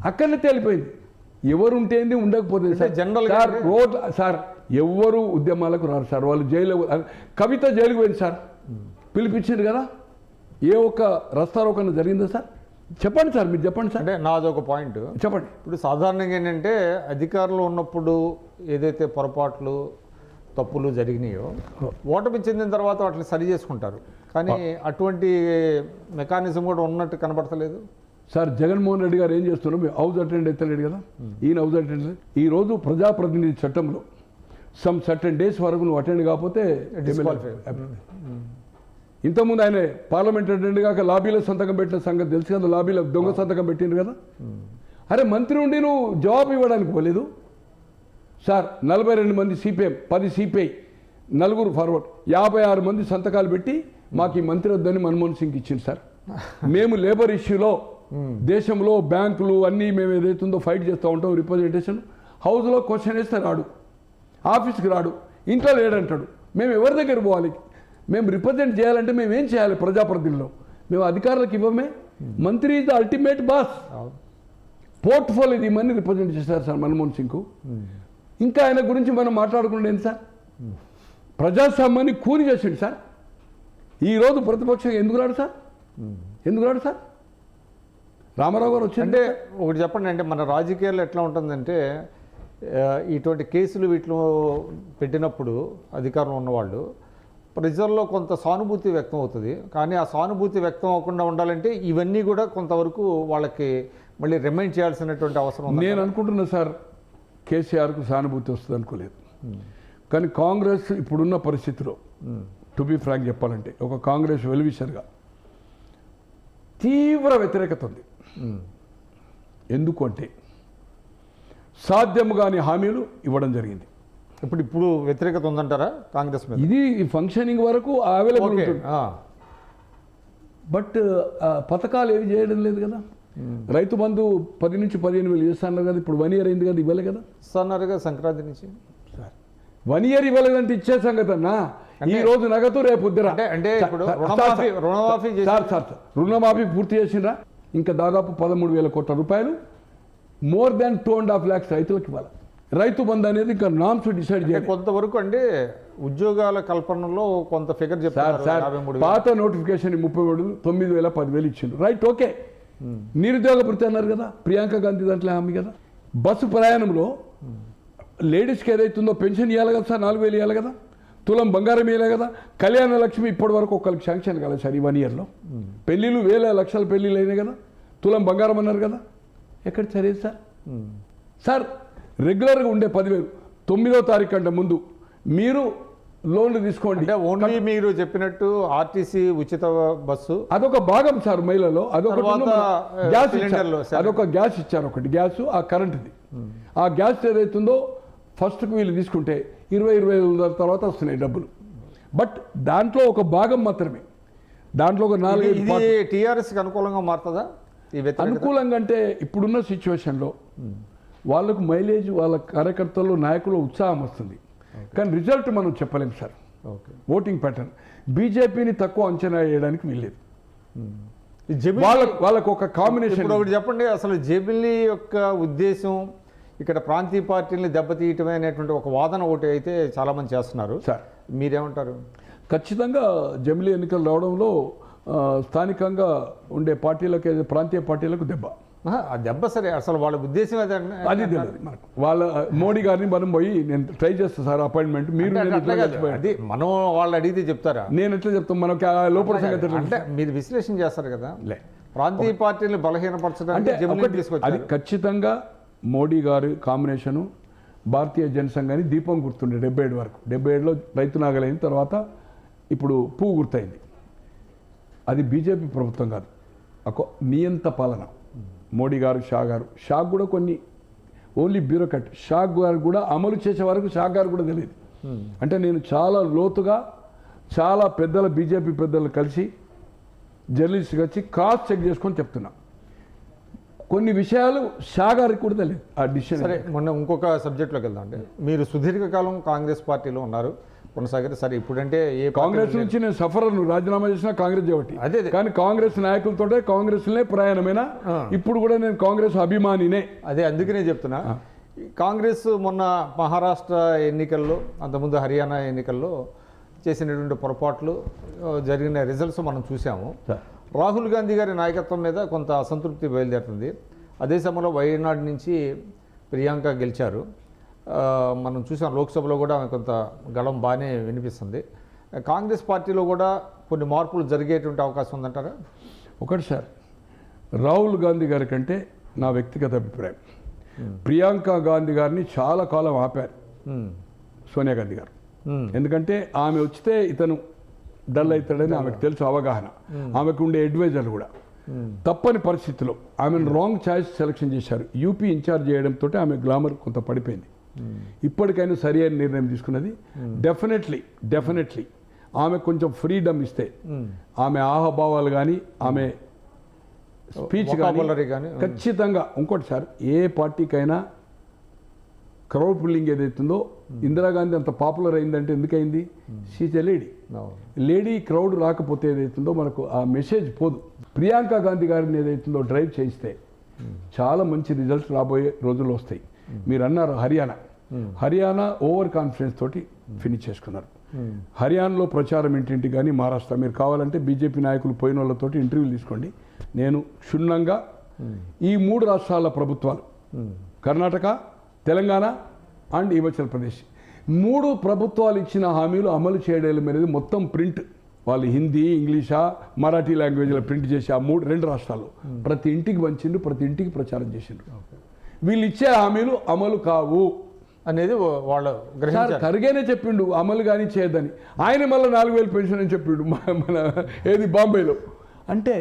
అక్కడనే తేలిపోయింది. ఎవరు ఉంటేంది, ఉండకపోతే సార్. జనరల్ రోడ్ సార్, ఎవరు ఉద్యమాలకు రారు సార్. వాళ్ళు జైలు, కవిత జైలుకు పోయింది సార్, పిలిపించారు కదా. ఏ ఒక్క రస్తారోకన్నా జరిగిందా సార్? చెప్పండి సార్, మీరు చెప్పండి సార్. అంటే నాదొక పాయింట్ చెప్పండి. ఇప్పుడు సాధారణంగా ఏంటంటే అధికారంలో ఉన్నప్పుడు ఏదైతే పొరపాట్లు తప్పులు జరిగినాయో ఓటమి చెందిన తర్వాత వాటిని సరి చేసుకుంటారు. కానీ అటువంటి మెకానిజం కూడా ఉన్నట్టు కనబడతలేదు సార్. జగన్మోహన్ రెడ్డి గారు ఏం చేస్తున్నారు? మేము హౌస్ అటెండ్ అవుతలేడు కదా, ఈయన హౌస్ అటెండ్. ఈరోజు ప్రజాప్రతినిధి చట్టంలో సమ్ సర్టెన్ డేస్ వరకు నువ్వు అటెండ్ కాకపోతే డిస్క్వాలిఫై. ఇంతకుముందు ఆయన పార్లమెంట్ అటెండ్ కాక లాబీలో సంతకం పెట్టిన సంగతి తెలుసు కదా. లాబీలో దొంగ సంతకం పెట్టిండ్రు కదా. అరే మంత్రి ఉండి నువ్వు జవాబు ఇవ్వడానికి పోలేదు సార్. 42 మంది సిపిఎం, 10 సిపిఐ, 4 ఫార్వర్డ్, 56 మంది సంతకాలు పెట్టి మాకు ఈ మంత్రి వద్దని మన్మోహన్ సింగ్ ఇచ్చింది సార్. మేము లేబర్ ఇష్యూలో దేశంలో బ్యాంకులు అన్నీ మేము ఏదైతుందో ఫైట్ చేస్తూ ఉంటాం. రిప్రజెంటేషన్ హౌస్లో క్వశ్చన్ వేస్తే రాడు, ఆఫీస్కి రాడు, ఇంట్లో లేడంటాడు. మేము ఎవరి దగ్గర పోవాలి? మేము రిప్రజెంట్ చేయాలంటే మేము ఏం చేయాలి? ప్రజాప్రతినిధుల్లో మేము అధికారులకు ఇవ్వమే. మంత్రి is the ultimate boss. Portfolio ఇది మనీ రిప్రజెంట్ చేశారు సార్ మన్మోహన్ సింగ్కు. ఇంకా ఆయన గురించి మనం మాట్లాడుకుంటే ఏంటి సార్? ప్రజాస్వామ్యాన్ని కూని చేసిండు సార్. ఈరోజు ప్రతిపక్షం ఎందుకు రాడు సార్? ఎందుకు రాడు సార్? రామారావు గారు వచ్చింది. అంటే ఒకటి చెప్పండి, అంటే మన రాజకీయాల్లో ఎట్లా ఉంటుందంటే ఇటువంటి కేసులు వీటిలో పెట్టినప్పుడు అధికారంలో ఉన్నవాళ్ళు ప్రజల్లో కొంత సానుభూతి వ్యక్తం అవుతుంది. కానీ ఆ సానుభూతి వ్యక్తం అవ్వకుండా ఉండాలంటే ఇవన్నీ కూడా కొంతవరకు వాళ్ళకి మళ్ళీ రిమైండ్ చేయాల్సినటువంటి అవసరం ఉంది. నేను అనుకుంటున్నా సార్, కేసీఆర్కు సానుభూతి వస్తుంది అనుకోలేదు. కానీ కాంగ్రెస్ ఇప్పుడున్న పరిస్థితిలో టు బి ఫ్రాంక్ చెప్పాలంటే ఒక కాంగ్రెస్ వెల్విషర్గా తీవ్ర వ్యతిరేకత ఉంది. ఎందుకు అంటే సాధ్యం కాని హామీలు ఇవ్వడం జరిగింది. ఇప్పుడు వ్యతిరేకత ఉందంటారా కాంగ్రెస్ మీద? ఇది ఫంక్షనింగ్ వరకు అవైలబుల్ ఓకే. ఉంటుంది. బట్ పథకాలు ఏవి చేయడం లేదు కదా. రైతు బంధు 10 నుంచి 15,000 చేస్తాను కదా. ఇప్పుడు 1 year అయింది కదా, ఇవ్వలే కదా సన్నారుగా సంక్రాంతి నుంచి. 1 year ఇవ్వలేదంటే ఇచ్చే సంగతి అన్నా. ఈ రోజు నగదు రేపు ఉద్దర. అంటే ఇప్పుడు రుణమాఫీ సార్ రుణమాఫీ పూర్తి చేసిండ్రా? ఇంకా దాదాపు 13,000 కోట్ల రూపాయలు మోర్ దాన్ 2.5 lakhs రైతులకు ఇవ్వాలి. రైతు బంధు అనేది ఇంకా నామ్స్ డిసైడ్ చేయాలి. కొంతవరకు అంటే ఉద్యోగాల కల్పనలో కొంత ఫిగర్ చెప్తారు. సార్ పాత నోటిఫికేషన్ 30,000, 9,000, 10,000 ఇచ్చిండు. Right, okay. నిరుద్యోగ భృతి అన్నారు కదా, ప్రియాంక గాంధీ దాంట్లో హామీ కదా. బస్సు ప్రయాణంలో లేడీస్కి ఏదైతుందో పెన్షన్ ఇవ్వాలి కదా సార్, 4,000 ఇవ్వాలి కదా. తులం బంగారం ఇవ్వాలి కదా. కళ్యాణ లక్ష్మి ఇప్పటి వరకు ఒకరికి శాంక్షన్ కాలేదు సార్ ఈ 1 yearలో. పెళ్ళిళ్ళు 1,000 లక్షల పెళ్ళిళ్ళు అయినాయి కదా. తులం బంగారం అన్నారు కదా. ఎక్కడ సరేది సార్? సార్ రెగ్యులర్గా ఉండే 10,000 9వ తారీఖు కంటే ముందు మీరు లోన్లు తీసుకోండి. అంటే ఓన్లీ మీరు చెప్పినట్టు ఆర్టీసీ ఉచిత బస్సు అదొక భాగం సార్ మహిళలో. అదొక గ్యాస్ సిలిండర్లు ఇచ్చారు. అదొక గ్యాస్ ఇచ్చారు, ఒకటి గ్యాస్, ఆ కరెంటుది. ఆ గ్యాస్ ఏదైతుందో ఫస్ట్కి వీళ్ళు తీసుకుంటే 20,000 తర్వాత వస్తున్నాయి డబ్బులు. బట్ దాంట్లో ఒక భాగం మాత్రమే. దాంట్లో ఒక 4 టీఆర్ఎస్కి అనుకూలంగా మారుతుందా? అనుకూలంగా అంటే ఇప్పుడున్న సిచ్యువేషన్లో వాళ్ళకు మైలేజ్, వాళ్ళ కార్యకర్తలు, నాయకులు ఉత్సాహం వస్తుంది. కానీ రిజల్ట్ మనం చెప్పలేం సార్. ఓకే. ఓటింగ్ ప్యాటర్న్ బీజేపీని తక్కువ అంచనా వేయడానికి వీల్లేదు. వాళ్ళకు వాళ్ళకు ఒక కాంబినేషన్. ఒకటి చెప్పండి, అసలు జేబిలి యొక్క ఉద్దేశం ఇక్కడ ప్రాంతీయ పార్టీని దెబ్బతీయటమే అనేటువంటి ఒక వాదన ఒకటి అయితే చాలామంది చేస్తున్నారు సార్. మీరేమంటారు? ఖచ్చితంగా జమిలీ ఎన్నికలు రావడంలో స్థానికంగా ఉండే పార్టీలకు, ప్రాంతీయ పార్టీలకు దెబ్బ. ఆ దెబ్బ సరే, అసలు వాళ్ళ ఉద్దేశం అది తెలియదు మనకు. వాళ్ళ మోడీ గారిని మనం పోయి నేను ట్రై చేస్తాను సార్ అపాయింట్మెంట్. మీరు అది మనం వాళ్ళు అడిగితే చెప్తారా? నేను ఎట్లా చెప్తాను? మనకి లోపల సంగతి అంటే మీరు విశ్లేషణ చేస్తారు కదా. ప్రాంతీయ పార్టీలు బలహీనపరచడానికి తీసుకొచ్చారు. అది ఖచ్చితంగా మోడీ గారి కాంబినేషను, భారతీయ జనసంఘాన్ని దీపం గుర్తుండే 77 వరకు. 77లో రైతు నాగలైన తర్వాత ఇప్పుడు పువ్వు గుర్తయింది. అది బీజేపీ ప్రభుత్వం కాదు, ఒక నియంత పాలన. మోడీ గారు, షా కూడా కొన్ని ఓన్లీ బ్యూరోక్రాట్. షా గారు కూడా అమలు చేసే వరకు షా గారు కూడా తెలియదు. అంటే నేను చాలా లోతుగా చాలా బీజేపీ పెద్దలు కలిసి జర్నలిస్ట్కి వచ్చి క్రాస్ చెక్ చేసుకొని చెప్తున్నా. కొన్ని విషయాలు షా గారికి కూడా తెలియదు ఆ డిసిషన్. సరే, మొన్న ఇంకొక సబ్జెక్ట్లోకి వెళ్దాం. అంటే మీరు సుదీర్ఘకాలం కాంగ్రెస్ పార్టీలో ఉన్నారు, కొనసాగారు. సరే, ఇప్పుడంటే కాంగ్రెస్ నుంచి నేను సఫరను రాజీనామా చేసిన కాంగ్రెస్ చేయబట్టి. అదే కానీ కాంగ్రెస్ నాయకులతోటే కాంగ్రెస్లే ప్రయాణమైనా ఇప్పుడు కూడా నేను కాంగ్రెస్ అభిమానినే. అదే అందుకనే చెప్తున్నా. కాంగ్రెస్ మొన్న మహారాష్ట్ర ఎన్నికల్లో, అంతకుముందు హర్యానా ఎన్నికల్లో చేసినటువంటి పొరపాట్లు, జరిగిన రిజల్ట్స్ మనం చూసాము. రాహుల్ గాంధీ గారి నాయకత్వం మీద కొంత అసంతృప్తి బయలుదేరుతుంది. అదే సమయంలో వయనాడ్ నుంచి ప్రియాంక గెలిచారు. మనం చూసాం లోక్సభలో కూడా ఆమె కొంత గళం బాగానే వినిపిస్తుంది. కాంగ్రెస్ పార్టీలో కూడా కొన్ని మార్పులు జరిగేటువంటి అవకాశం ఉందంటారా? ఒకటి సార్, రాహుల్ గాంధీ గారి కంటే నా వ్యక్తిగత అభిప్రాయం, ప్రియాంక గాంధీ గారిని చాలా కాలం ఆపారు సోనియా గాంధీ గారు. ఎందుకంటే ఆమె వచ్చితే ఇతను డల్ అవుతాడని ఆమెకు తెలుసు, అవగాహన. ఆమెకు ఉండే అడ్వైజర్లు కూడా తప్పని పరిస్థితిలో ఆమెను రాంగ్ చాయిస్ సెలెక్షన్ చేశారు. యూపీ ఇన్ఛార్జ్ చేయడంతో ఆమె గ్లామర్ కొంత పడిపోయింది. ఇప్పటికైనా సరి అయిన నిర్ణయం తీసుకున్నది. డెఫినెట్లీ ఆమె కొంచెం ఫ్రీడమ్ ఇస్తే, ఆమె ఆహాభావాలు కానీ, ఆమె స్పీచ్ కానీ ఖచ్చితంగా. ఇంకోటి సార్, ఏ పార్టీకైనా క్రౌడ్ పుల్లింగ్ ఏదైతుందో, ఇందిరాగాంధీ అంత పాపులర్ అయిందంటే ఎందుకైంది? She's a lady. క్రౌడ్ రాకపోతే ఏదైతుందో మనకు ఆ మెసేజ్ పోదు. ప్రియాంక గాంధీ గారిని ఏదైతుందో డ్రైవ్ చేయిస్తే చాలా మంచి రిజల్ట్స్ రాబోయే రోజుల్లో వస్తాయి. మీరు అన్నారు హర్యానా, హర్యానా ఓవర్ కాన్ఫిడెన్స్ తోటి ఫినిష్ చేసుకున్నారు. హర్యానాలో ప్రచారం ఇంటింటి కానీ మహారాష్ట్ర మీరు కావాలంటే బీజేపీ నాయకులు పోయిన వాళ్ళతోటి ఇంటర్వ్యూలు తీసుకోండి. నేను క్షుణ్ణంగా ఈ 3 రాష్ట్రాల ప్రభుత్వాలు కర్ణాటక, తెలంగాణ అండ్ హిమాచల్ ప్రదేశ్ 3 ప్రభుత్వాలు ఇచ్చిన హామీలు అమలు చేయడం అనేది మొత్తం ప్రింట్ వాళ్ళు హిందీ, ఇంగ్లీషా, మరాఠీ లాంగ్వేజ్లో ప్రింట్ చేసి ఆ 2 రాష్ట్రాల్లో ప్రతి ఇంటికి పంచిండ్రు, ప్రతి ఇంటికి ప్రచారం చేసిండ్రు. వీళ్ళు ఇచ్చే హామీలు అమలు కావు అనేది వాళ్ళు సార్ గ్రహించారు. ఖర్గేనే చెప్పిండు అమలు కానీ చేయదని. ఆయన మళ్ళీ 4,000 పెన్షన్ అని చెప్పిండు మన ఏది బాంబేలో. అంటే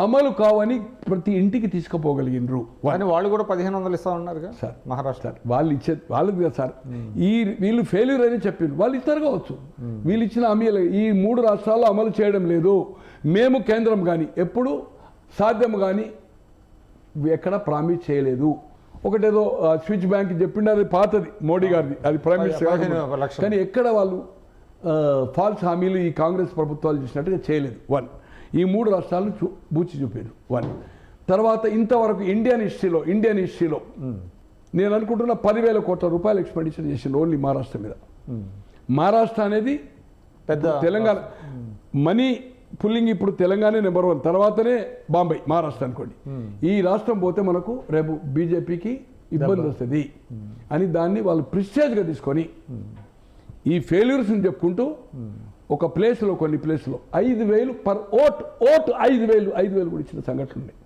అమలు కావని ప్రతి ఇంటికి తీసుకుపోగలిగినరు. కానీ వాళ్ళు కూడా 1,500 ఇస్తా ఉన్నారు సార్ మహారాష్ట్ర. వాళ్ళు ఇచ్చేది వాళ్ళది కదా సార్. వీళ్ళు ఫెయిల్యూర్ అని చెప్పిండు, వాళ్ళు ఇస్తారు కావచ్చు. వీళ్ళు ఇచ్చిన హామీలు ఈ 3 రాష్ట్రాల్లో అమలు చేయడం లేదు. మేము కేంద్రం కానీ ఎప్పుడు సాధ్యం కానీ ఎక్కడ ప్రామిస్ చేయలేదు. ఒకటేదో స్విచ్ బ్యాంక్ చెప్పిండు, అది పాతది మోడీ గారిది, అది ప్రైమ్ మినిస్టర్ 15 లక్షలు. కానీ ఎక్కడ వాళ్ళు ఫాల్స్ హామీలు ఈ కాంగ్రెస్ ప్రభుత్వాలు చేసినట్టుగా చేయలేదు. 1 ఈ 3 రాష్ట్రాలను బూచి చూపారు. 1 తర్వాత ఇంతవరకు ఇండియన్ హిస్టరీలో నేను అనుకుంటున్న 10,000 కోట్ల రూపాయలు ఎక్స్పెండిచర్ చేసిండు ఓన్లీ మహారాష్ట్ర మీద. మహారాష్ట్ర అనేది పెద్ద తెలంగాణ మనీ పుల్లింగ్ ఇప్పుడు తెలంగాణ నెంబర్ 1, తర్వాతనే బాంబే, మహారాష్ట్ర అనుకోండి. ఈ రాష్ట్రం పోతే మనకు రేపు బీజేపీకి ఇబ్బంది వస్తుంది అని దాన్ని వాళ్ళు ప్రిస్టేజ్గా తీసుకొని ఈ ఫెయిల్యూర్స్ని చెప్పుకుంటూ ఒక ప్లేస్లో కొన్ని ప్లేస్లో 5,000 పర్ ఓట్ 5,000 కూడా ఇచ్చిన సంఘటనలు ఉన్నాయి.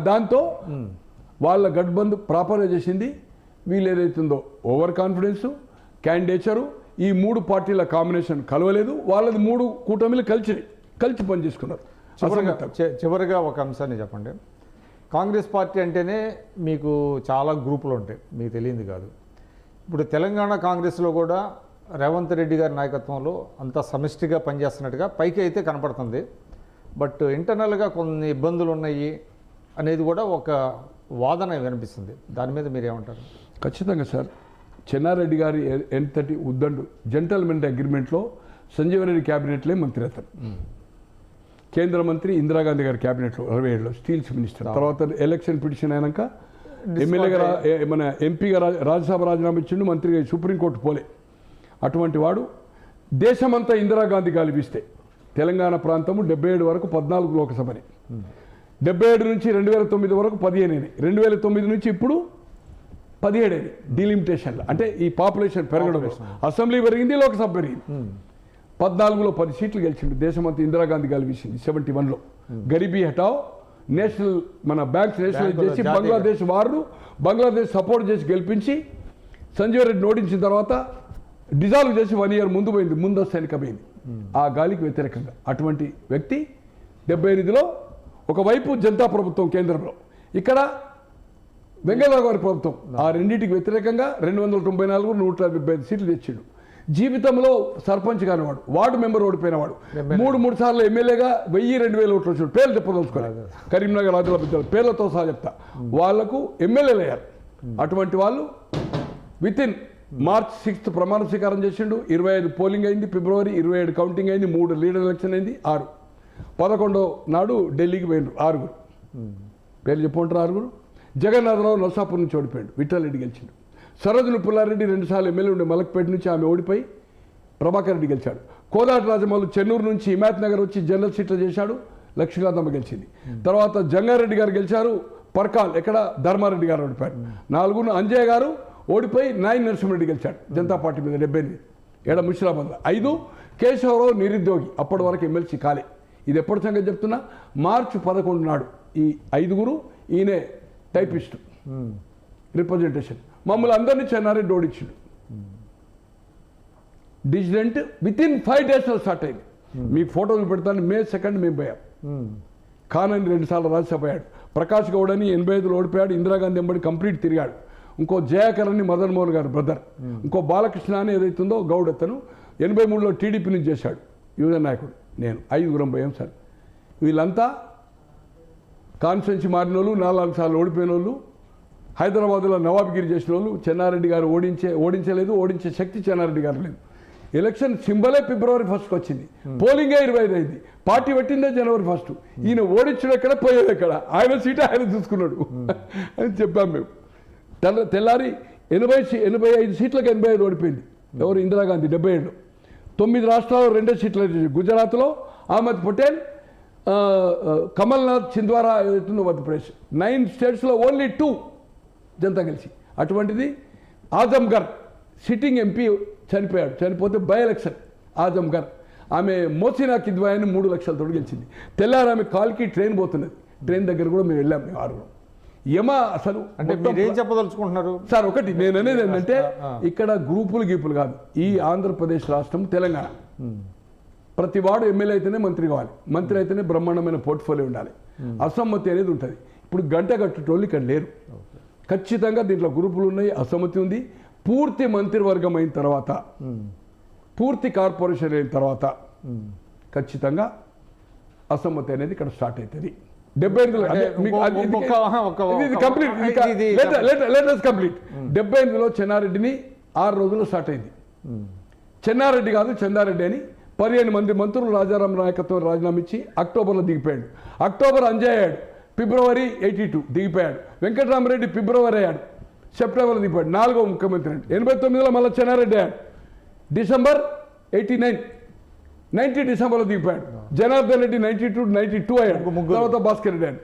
దాంతో వాళ్ళ గఠబంధు ప్రాపర్గా చేసింది. వీళ్ళు ఏదైతుందో ఓవర్ కాన్ఫిడెన్సు, క్యాండిడేచరు, ఈ 3 పార్టీల కాంబినేషన్ కలవలేదు. వాళ్ళది 3 కూటమిలు కలిసి పనిచేసుకున్నారు. చివరిగా ఒక అంశాన్ని చెప్పండి. కాంగ్రెస్ పార్టీ అంటేనే మీకు చాలా గ్రూపులు ఉంటాయి, మీకు తెలియంది కాదు. ఇప్పుడు తెలంగాణ కాంగ్రెస్లో కూడా రేవంత్ రెడ్డి గారి నాయకత్వంలో అంత సమిష్టిగా పనిచేస్తున్నట్టుగా పైకి అయితే కనపడుతుంది. బట్ ఇంటర్నల్గా కొన్ని ఇబ్బందులు ఉన్నాయి అనేది కూడా ఒక వాదన వినిపిస్తుంది. దాని మీద మీరేమంటారు? ఖచ్చితంగా సార్. చెన్నారెడ్డి గారి ఎంతటి ఉద్దండు జెంటల్మెన్ అగ్రిమెంట్లో సంజీవ్ రెడ్డి క్యాబినెట్లే మంత్రి అతను. కేంద్ర మంత్రి ఇందిరాగాంధీ గారి క్యాబినెట్లో 27లో స్టీల్స్ మినిస్టర్. తర్వాత ఎలక్షన్ పిటిషన్ అయినాక ఎమ్మెల్యేగా మన ఎంపీగా రాజ్యసభ రాజీనామా ఇచ్చిండు, మంత్రిగా సుప్రీంకోర్టు పోలే. అటువంటి వాడు దేశమంతా ఇందిరాగాంధీ గాలిపిస్తే తెలంగాణ ప్రాంతము 77 వరకు 14 లోకసభని, 77 నుంచి 2009 వరకు 15 అయినాయి, 2009 నుంచి ఇప్పుడు 17 అయినాయి డిలిమిటేషన్లో. అంటే ఈ పాపులేషన్ పెరగడం, అసెంబ్లీ పెరిగింది, లోకసభ పెరిగింది. 14లో 10 సీట్లు గెలిచిండు. దేశమంతా ఇందిరాగాంధీ గెలిపించింది 71లో. గరీబీ హటావ్ నేషనల్ మన బ్యాంక్స్ నేషనల్ చేసి బంగ్లాదేశ్ సపోర్ట్ చేసి గెలిపించి సంజీవ్ రెడ్డి ఓడించిన తర్వాత డిజాల్వ్ చేసి 1 ఇయర్ ముందు పోయింది, ముందస్తు ఎన్నికపోయింది ఆ గాలికి వ్యతిరేకంగా. అటువంటి వ్యక్తి 78లో ఒకవైపు జనతా ప్రభుత్వం కేంద్రంలో, ఇక్కడ వెంగళరావు గారి ప్రభుత్వం, ఆ రెండింటికి వ్యతిరేకంగా 294 175 సీట్లు తెచ్చిండు. జీవితంలో సర్పంచ్ కానివాడు, వార్డు మెంబర్ ఓడిపోయిన వాడు, 3 సార్లు ఎమ్మెల్యేగా 1000-2000 ఓట్లు వచ్చాడు. పేర్లు చెప్పదలుచుకోలేదు, కరీంనగర్, ఆదిలాబాద్ పేర్లతో సహా చెప్తా. వాళ్లకు ఎమ్మెల్యేలు అయ్యారు. అటువంటి వాళ్ళు వితిన్ మార్చ్ 6th ప్రమాణ స్వీకారం చేసిండు. 25 పోలింగ్ అయింది, ఫిబ్రవరి 27 కౌంటింగ్ అయింది, 3 లీడర్ ఎలక్షన్ అయింది, 6. 11వ నాడు ఢిల్లీకి పోయినారు 6. పేర్లు చెప్పుకుంటారు 6. జగన్నాథరావు నర్సాపూర్ నుంచి ఓడిపోయాడు, విఠల్ రెడ్డి గెలిచిండు. సరోజిని పుల్లారెడ్డి 2 సార్లు ఎమ్మెల్యే ఉండే మలక్పేట నుంచి, ఆమె ఓడిపోయి ప్రభాకర్ రెడ్డి గెలిచాడు. కోదాటి రాజమౌళి చెన్నూరు నుంచి హిమాయత్ నగర్ వచ్చి జనరల్ సీట్లు చేశాడు, లక్ష్మీకాంతమ్మ గెలిచింది. తర్వాత జంగారెడ్డి గారు గెలిచారు, పర్కాల్ ఎక్కడ ధర్మారెడ్డి గారు ఓడిపోయారు. 4 అంజయ్య గారు ఓడిపోయి 9 నరసింహారెడ్డి గెలిచాడు జనతా పార్టీ మీద 78 ఏడ ముషిరాబాద్లో. 5 కేశవరావు నిరుద్యోగి, అప్పటి వరకు ఎమ్మెల్సీ కాలే. ఇది ఎప్పటి సంగతి చెప్తున్నా, మార్చి 11 నాడు ఈ 5 ఈయనే టైపిస్ట్ రిప్రజెంటేషన్ మమ్మల్ని అందరినీ చెన్నారెడ్డి ఓడించిండు. డిసిడెంట్ వితిన్ 5 daysలో స్టార్ట్ అయింది. మీ ఫోటోలు పెడతాను. May 2 మేము పోయాం. ఖాన్ 2 సార్లు రాజ్యసభ అయ్యాడు. ప్రకాష్ గౌడ్ అని 85లో ఓడిపోయాడు. ఇందిరాగాంధీ ఎంబడి కంప్లీట్ తిరిగాడు. ఇంకో జయాకర్ అని మదన్ మోహన్ గారు బ్రదర్, ఇంకో బాలకృష్ణ అని ఏదైతుందో గౌడ్ అతను 83లో టీడీపీ నుంచి చేశాడు యువజన నాయకుడు. నేను 5 పోయాం సార్. వీళ్ళంతా కాన్స్టిట్యున్సీ మారిన వాళ్ళు, 4 సార్లు ఓడిపోయిన వాళ్ళు, హైదరాబాద్లో నవాబ్గిరి చేసిన వాళ్ళు. చెన్నారెడ్డి గారు ఓడించలేదు, ఓడించే శక్తి చెన్నారెడ్డి గారు లేదు. ఎలక్షన్ సింబలే ఫిబ్రవరి 1కి వచ్చింది, పోలింగే 25 అయింది, పార్టీ పెట్టిందే జనవరి 1. ఈయన ఓడించడం ఎక్కడ, పోయేది ఎక్కడ, ఆయన సీటు ఆయన చూసుకున్నాడు అని చెప్పాం మేము. తెల్లారి 85 సీట్లకు 85 ఓడిపోయింది. ఎవరు? ఇందిరాగాంధీ 77. 9 రాష్ట్రాల్లో 2 సీట్లు వచ్చింది. గుజరాత్లో అహ్మద్ పటేల్, కమల్నాథ్ చింద్వారా అవుతుందో మధ్యప్రదేశ్. 9 స్టేట్స్లో ఓన్లీ 2 జనతా కలిసి. అటువంటిది ఆజంఘర్ సిట్టింగ్ ఎంపీ చనిపోయాడు. చనిపోతే బై ఎలక్షన్ ఆజంఘర్, ఆమె మోసినా కిద్వాయిని 3 లక్షలతో గెలిచింది. తెల్లారు ఆమె కాల్కి ట్రైన్ పోతున్నది. ట్రైన్ దగ్గర కూడా మేము వెళ్ళాం. మేము 6 అసలు అంటే మీరు ఏం చెప్పదలుచుకుంటున్నారు సార్? ఒకటి నేను అనేది ఏంటంటే ఇక్కడ గీపులు కాదు. ఈ ఆంధ్రప్రదేశ్ రాష్ట్రం, తెలంగాణ ప్రతి వాడు ఎమ్మెల్యే అయితేనే మంత్రి కావాలి, మంత్రి అయితేనే బ్రహ్మాండమైన పోర్ట్ఫోలియో ఉండాలి. అసమ్మతి అనేది ఉంటుంది. ఇప్పుడు గంట కట్టేటోళ్ళు ఇక్కడ లేరు. ఖచ్చితంగా దీంట్లో గ్రూపులు ఉన్నాయి, అసమ్మతి ఉంది. పూర్తి మంత్రివర్గం అయిన తర్వాత, పూర్తి కార్పొరేషన్ అయిన తర్వాత ఖచ్చితంగా అసమ్మతి అనేది ఇక్కడ స్టార్ట్ అవుతుంది. 78లో చెన్నారెడ్డిని 6 రోజుల్లో స్టార్ట్ అయింది. చెన్నారెడ్డి కాదు, చందారెడ్డి అని 15 మంది మంత్రులు రాజారాం నాయకత్వం రాజీనామా ఇచ్చి అక్టోబర్లో దిగిపోయాడు. అక్టోబర్ అంజయ్యాడు, ఫిబ్రవరి 82 దిగిపోయాడు. వెంకటరామరెడ్డి ఫిబ్రవరి అయ్యాడు, సెప్టెంబర్లో దిగిపోయాడు. 4వ ముఖ్యమంత్రి అండి. 89లో మళ్ళీ చెన్నారెడ్డి అయ్యాడు, డిసెంబర్ 90 డిసెంబర్లో దిగిపోయాడు. జనార్దన్ రెడ్డి 92 అయ్యాడు. తర్వాత భాస్కర్ రెడ్డి అయ్యాడు.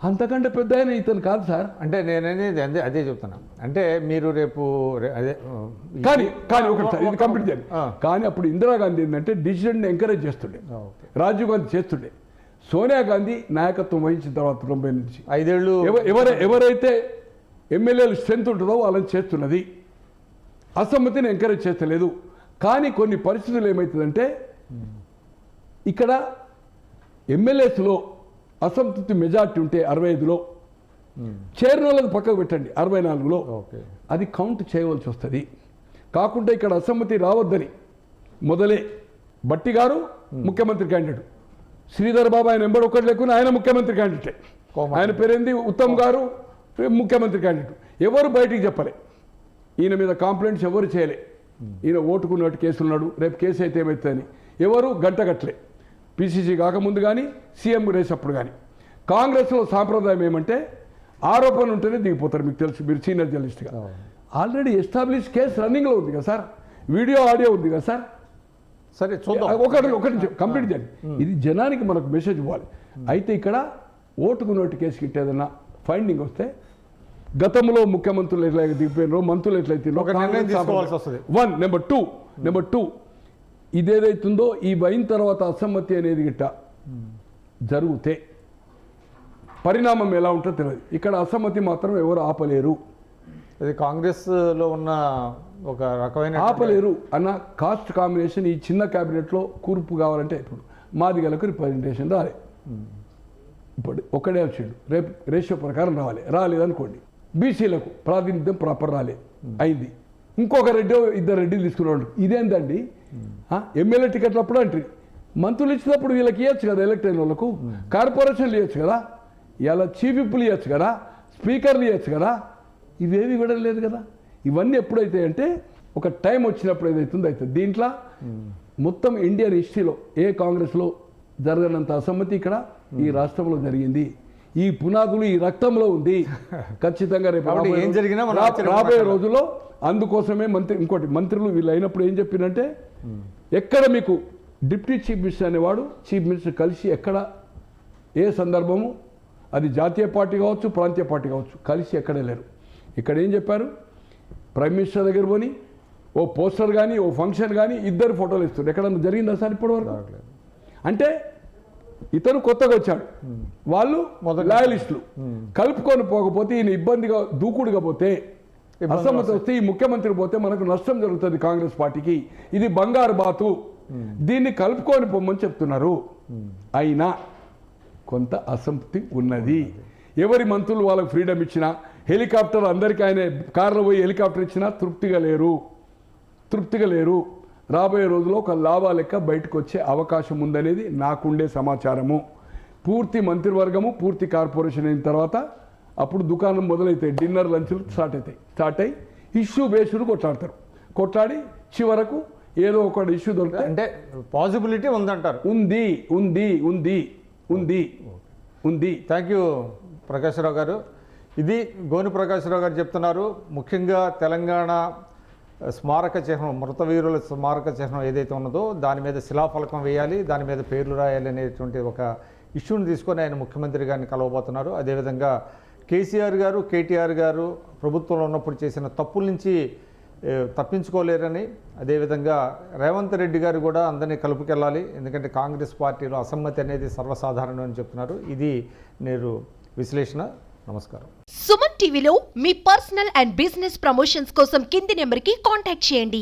అంతకంటే పెద్ద ఆయన ఇతను కాదు సార్. అంటే నేననేది అదే చెప్తున్నా. అంటే మీరు రేపు అదే కానీ ఒకటి సార్, ఇది కంప్లీట్ చేయాలి. కానీ అప్పుడు ఇందిరాగాంధీ ఏంటంటే డిసిజన్ ఎంకరేజ్ చేస్తుండే, రాజీవ్ గాంధీ చేస్తుండే. సోనియా గాంధీ నాయకత్వం వహించిన తర్వాత 90 నుంచి 5 ఏళ్ళు ఎవరైతే ఎమ్మెల్యేలు స్ట్రెంత్ ఉంటుందో వాళ్ళని చేస్తున్నది. అసమ్మతిని ఎంకరేజ్ చేస్తలేదు. కానీ కొన్ని పరిస్థితులు ఏమవుతుందంటే ఇక్కడ ఎమ్మెల్యేస్లో అసంతృప్తి మెజార్టీ ఉంటే 65లో, చేరిన వాళ్ళది పక్కకు పెట్టండి 64లో, అది కౌంట్ చేయవలసి వస్తుంది. కాకుండా ఇక్కడ అసమ్మతి రావద్దని మొదలే బట్టి గారు ముఖ్యమంత్రి క్యాండిడేట్, శ్రీధర్ బాబు ఆయన ఎంబడి ఒకటి లేకుండా ఆయన ముఖ్యమంత్రి క్యాండిడేటే. ఆయన పేరేంది ఉత్తమ్ గారు ముఖ్యమంత్రి క్యాండిడేట్. ఎవరు బయటికి చెప్పలే, ఈయన మీద కంప్లైంట్స్ ఎవరు చేయలే. ఈయన ఓటుకున్నట్టు కేసు ఉన్నాడు, రేపు కేసు అయితే ఏమవుతుందని ఎవరు గంట కట్టలే. పిసిసి కాకముందు కానీ సీఎం రేసప్పుడు కానీ. కాంగ్రెస్లో సాంప్రదాయం ఏమంటే ఆరోపణ ఉంటేనే దిగిపోతారు. మీకు తెలుసు, మీరు సీనియర్ జర్నలిస్ట్గా. ఆల్రెడీ ఎస్టాబ్లిష్ కేసు రన్నింగ్లో ఉంది కదా సార్, వీడియో ఆడియో ఉంది కదా సార్. సరే చూద్దాం, ఒకటి కంప్లీట్ చేయండి. ఇది జనానికి మనకు మెసేజ్ ఇవ్వాలి. అయితే ఇక్కడ ఓటుకు నోటు కేసు కిట్టేదన్నా ఫైండింగ్ వస్తే గతంలో ముఖ్యమంత్రులు ఎట్లా దిగిపోయినారో, మంత్రులు ఎట్లయితే నెంబర్ టూ ఇదేదైతుందో ఈ అయిన తర్వాత అసమ్మతి అనేది గిట్ట జరిగితే పరిణామం ఎలా ఉంటుందో తెలియదు. ఇక్కడ అసమ్మతి మాత్రం ఎవరు ఆపలేరు. అది కాంగ్రెస్లో ఉన్న ఒక రకమైన ఆపలేరు అన్న కాస్ట్ కాంబినేషన్ ఈ చిన్న క్యాబినెట్లో కూర్పు కావాలంటే ఇప్పుడు మాదిగలకు రిప్రజెంటేషన్ రాలే. ఇప్పుడు ఒకడే వచ్చిండు, రేపు రేషియో ప్రకారం రాలేదనుకోండి. బీసీలకు ప్రాతినిధ్యం ప్రాపర్ అయింది. ఇంకొక రెడ్డి 2 రెడ్డిలు తీసుకున్నాడు. ఇదేంటండి? ఎమ్మెల్యే టికెట్లు అప్పుడు అంటే మంత్రులు ఇచ్చినప్పుడు వీళ్ళకి ఇవ్వచ్చు కదా, ఎలక్ట్ అయిన వాళ్ళకు. కార్పొరేషన్లు ఇవ్వచ్చు కదా, ఇలా చీఫ్ విప్లు ఇవ్వచ్చు కదా, స్పీకర్లు ఇవ్వచ్చు కదా. ఇవేవి ఇవ్వడం లేదు కదా. ఇవన్నీ ఎప్పుడైతే అంటే ఒక టైం వచ్చినప్పుడు ఏదైతుందో అవుతుంది. దీంట్లో మొత్తం ఇండియన్ హిస్టరీలో ఏ కాంగ్రెస్లో జరగనంత అసమ్మతి ఇక్కడ ఈ రాష్ట్రంలో జరిగింది. ఈ పునాదులు ఈ రక్తంలో ఉంది. ఖచ్చితంగా రేపు ఏం జరిగినా రాబోయే రోజుల్లో అందుకోసమే ఇంకోటి మంత్రులు వీళ్ళు అయినప్పుడు ఏం చెప్పినంటే ఎక్కడ మీకు డిప్యూటీ చీఫ్ మినిస్టర్ అనేవాడు చీఫ్ మినిస్టర్ కలిసి ఎక్కడ ఏ సందర్భము, అది జాతీయ పార్టీ కావచ్చు, ప్రాంతీయ పార్టీ కావచ్చు, కలిసి ఎక్కడే లేరు. ఇక్కడ ఏం చెప్పారు, ప్రైమ్ మినిస్టర్ దగ్గర పోని ఓ పోస్టర్ కానీ ఓ ఫంక్షన్ కానీ 2 ఫోటోలు ఇస్తారు. ఎక్కడన్నా జరిగిందా సార్ ఇప్పటివరకు? అంటే ఇతను కొత్తగా వచ్చాడు, వాళ్ళు లాయలిస్టులు కలుపుకొని పోకపోతే ఈయన ఇబ్బందిగా దూకుడుగా పోతే అసమ్మతి వస్తే ఈ ముఖ్యమంత్రి పోతే మనకు నష్టం జరుగుతుంది కాంగ్రెస్ పార్టీకి. ఇది బంగారు బాతు, దీన్ని కలుపుకొని పొమ్మని చెప్తున్నారు. అయినా కొంత అసంతృప్తి ఉన్నది. ఎవరి మంత్రులు వాళ్ళకు ఫ్రీడమ్ ఇచ్చినా, హెలికాప్టర్ అందరికీ ఆయన కారులో పోయి హెలికాప్టర్ ఇచ్చినా తృప్తిగా లేరు. రాబోయే రోజుల్లో ఒక లాభా లెక్క బయటకు వచ్చే అవకాశం ఉందనేది నాకుండే సమాచారము. పూర్తి మంత్రివర్గము, పూర్తి కార్పొరేషన్ అయిన తర్వాత అప్పుడు దుకాణం మొదలవుతాయి, డిన్నర్ లంచ్లు స్టార్ట్ అయ్యి ఇష్యూ బేస్డ్ కొట్లాడి చివరకు ఏదో ఒక ఇష్యూ దొరుకుతుంది. అంటే పాసిబిలిటీ ఉందంటారు? ఉంది. థ్యాంక్ యూ ప్రకాశ్రావు గారు. ఇది గోని ప్రకాశ్రావు గారు చెప్తున్నారు. ముఖ్యంగా తెలంగాణ స్మారక చిహ్నం, మృతవీరుల స్మారక చిహ్నం ఏదైతే ఉన్నదో దాని మీద శిలాఫలకం వేయాలి, దాని మీద పేర్లు రాయాలి అనేటువంటి ఒక ఇష్యూని తీసుకొని ఆయన ముఖ్యమంత్రి గారిని కలవబోతున్నారు. అదేవిధంగా కేసీఆర్ గారు, కేటీఆర్ గారు ప్రభుత్వంలో ఉన్నప్పుడు చేసిన తప్పుల నుంచి తప్పించుకోలేరని, అదేవిధంగా రేవంత్ రెడ్డి గారు కూడా అందరినీ కలుపుకెళ్ళాలి, ఎందుకంటే కాంగ్రెస్ పార్టీలో అసమ్మతి అనేది సర్వసాధారణం అని చెప్తున్నారు. ఇది నేను విశ్లేషణ. నమస్కారం. సుమన్ టీవీలో మీ పర్సనల్ అండ్ బిజినెస్ ప్రమోషన్స్ కోసం కింది నెంబర్కి కాంటాక్ట్ చేయండి.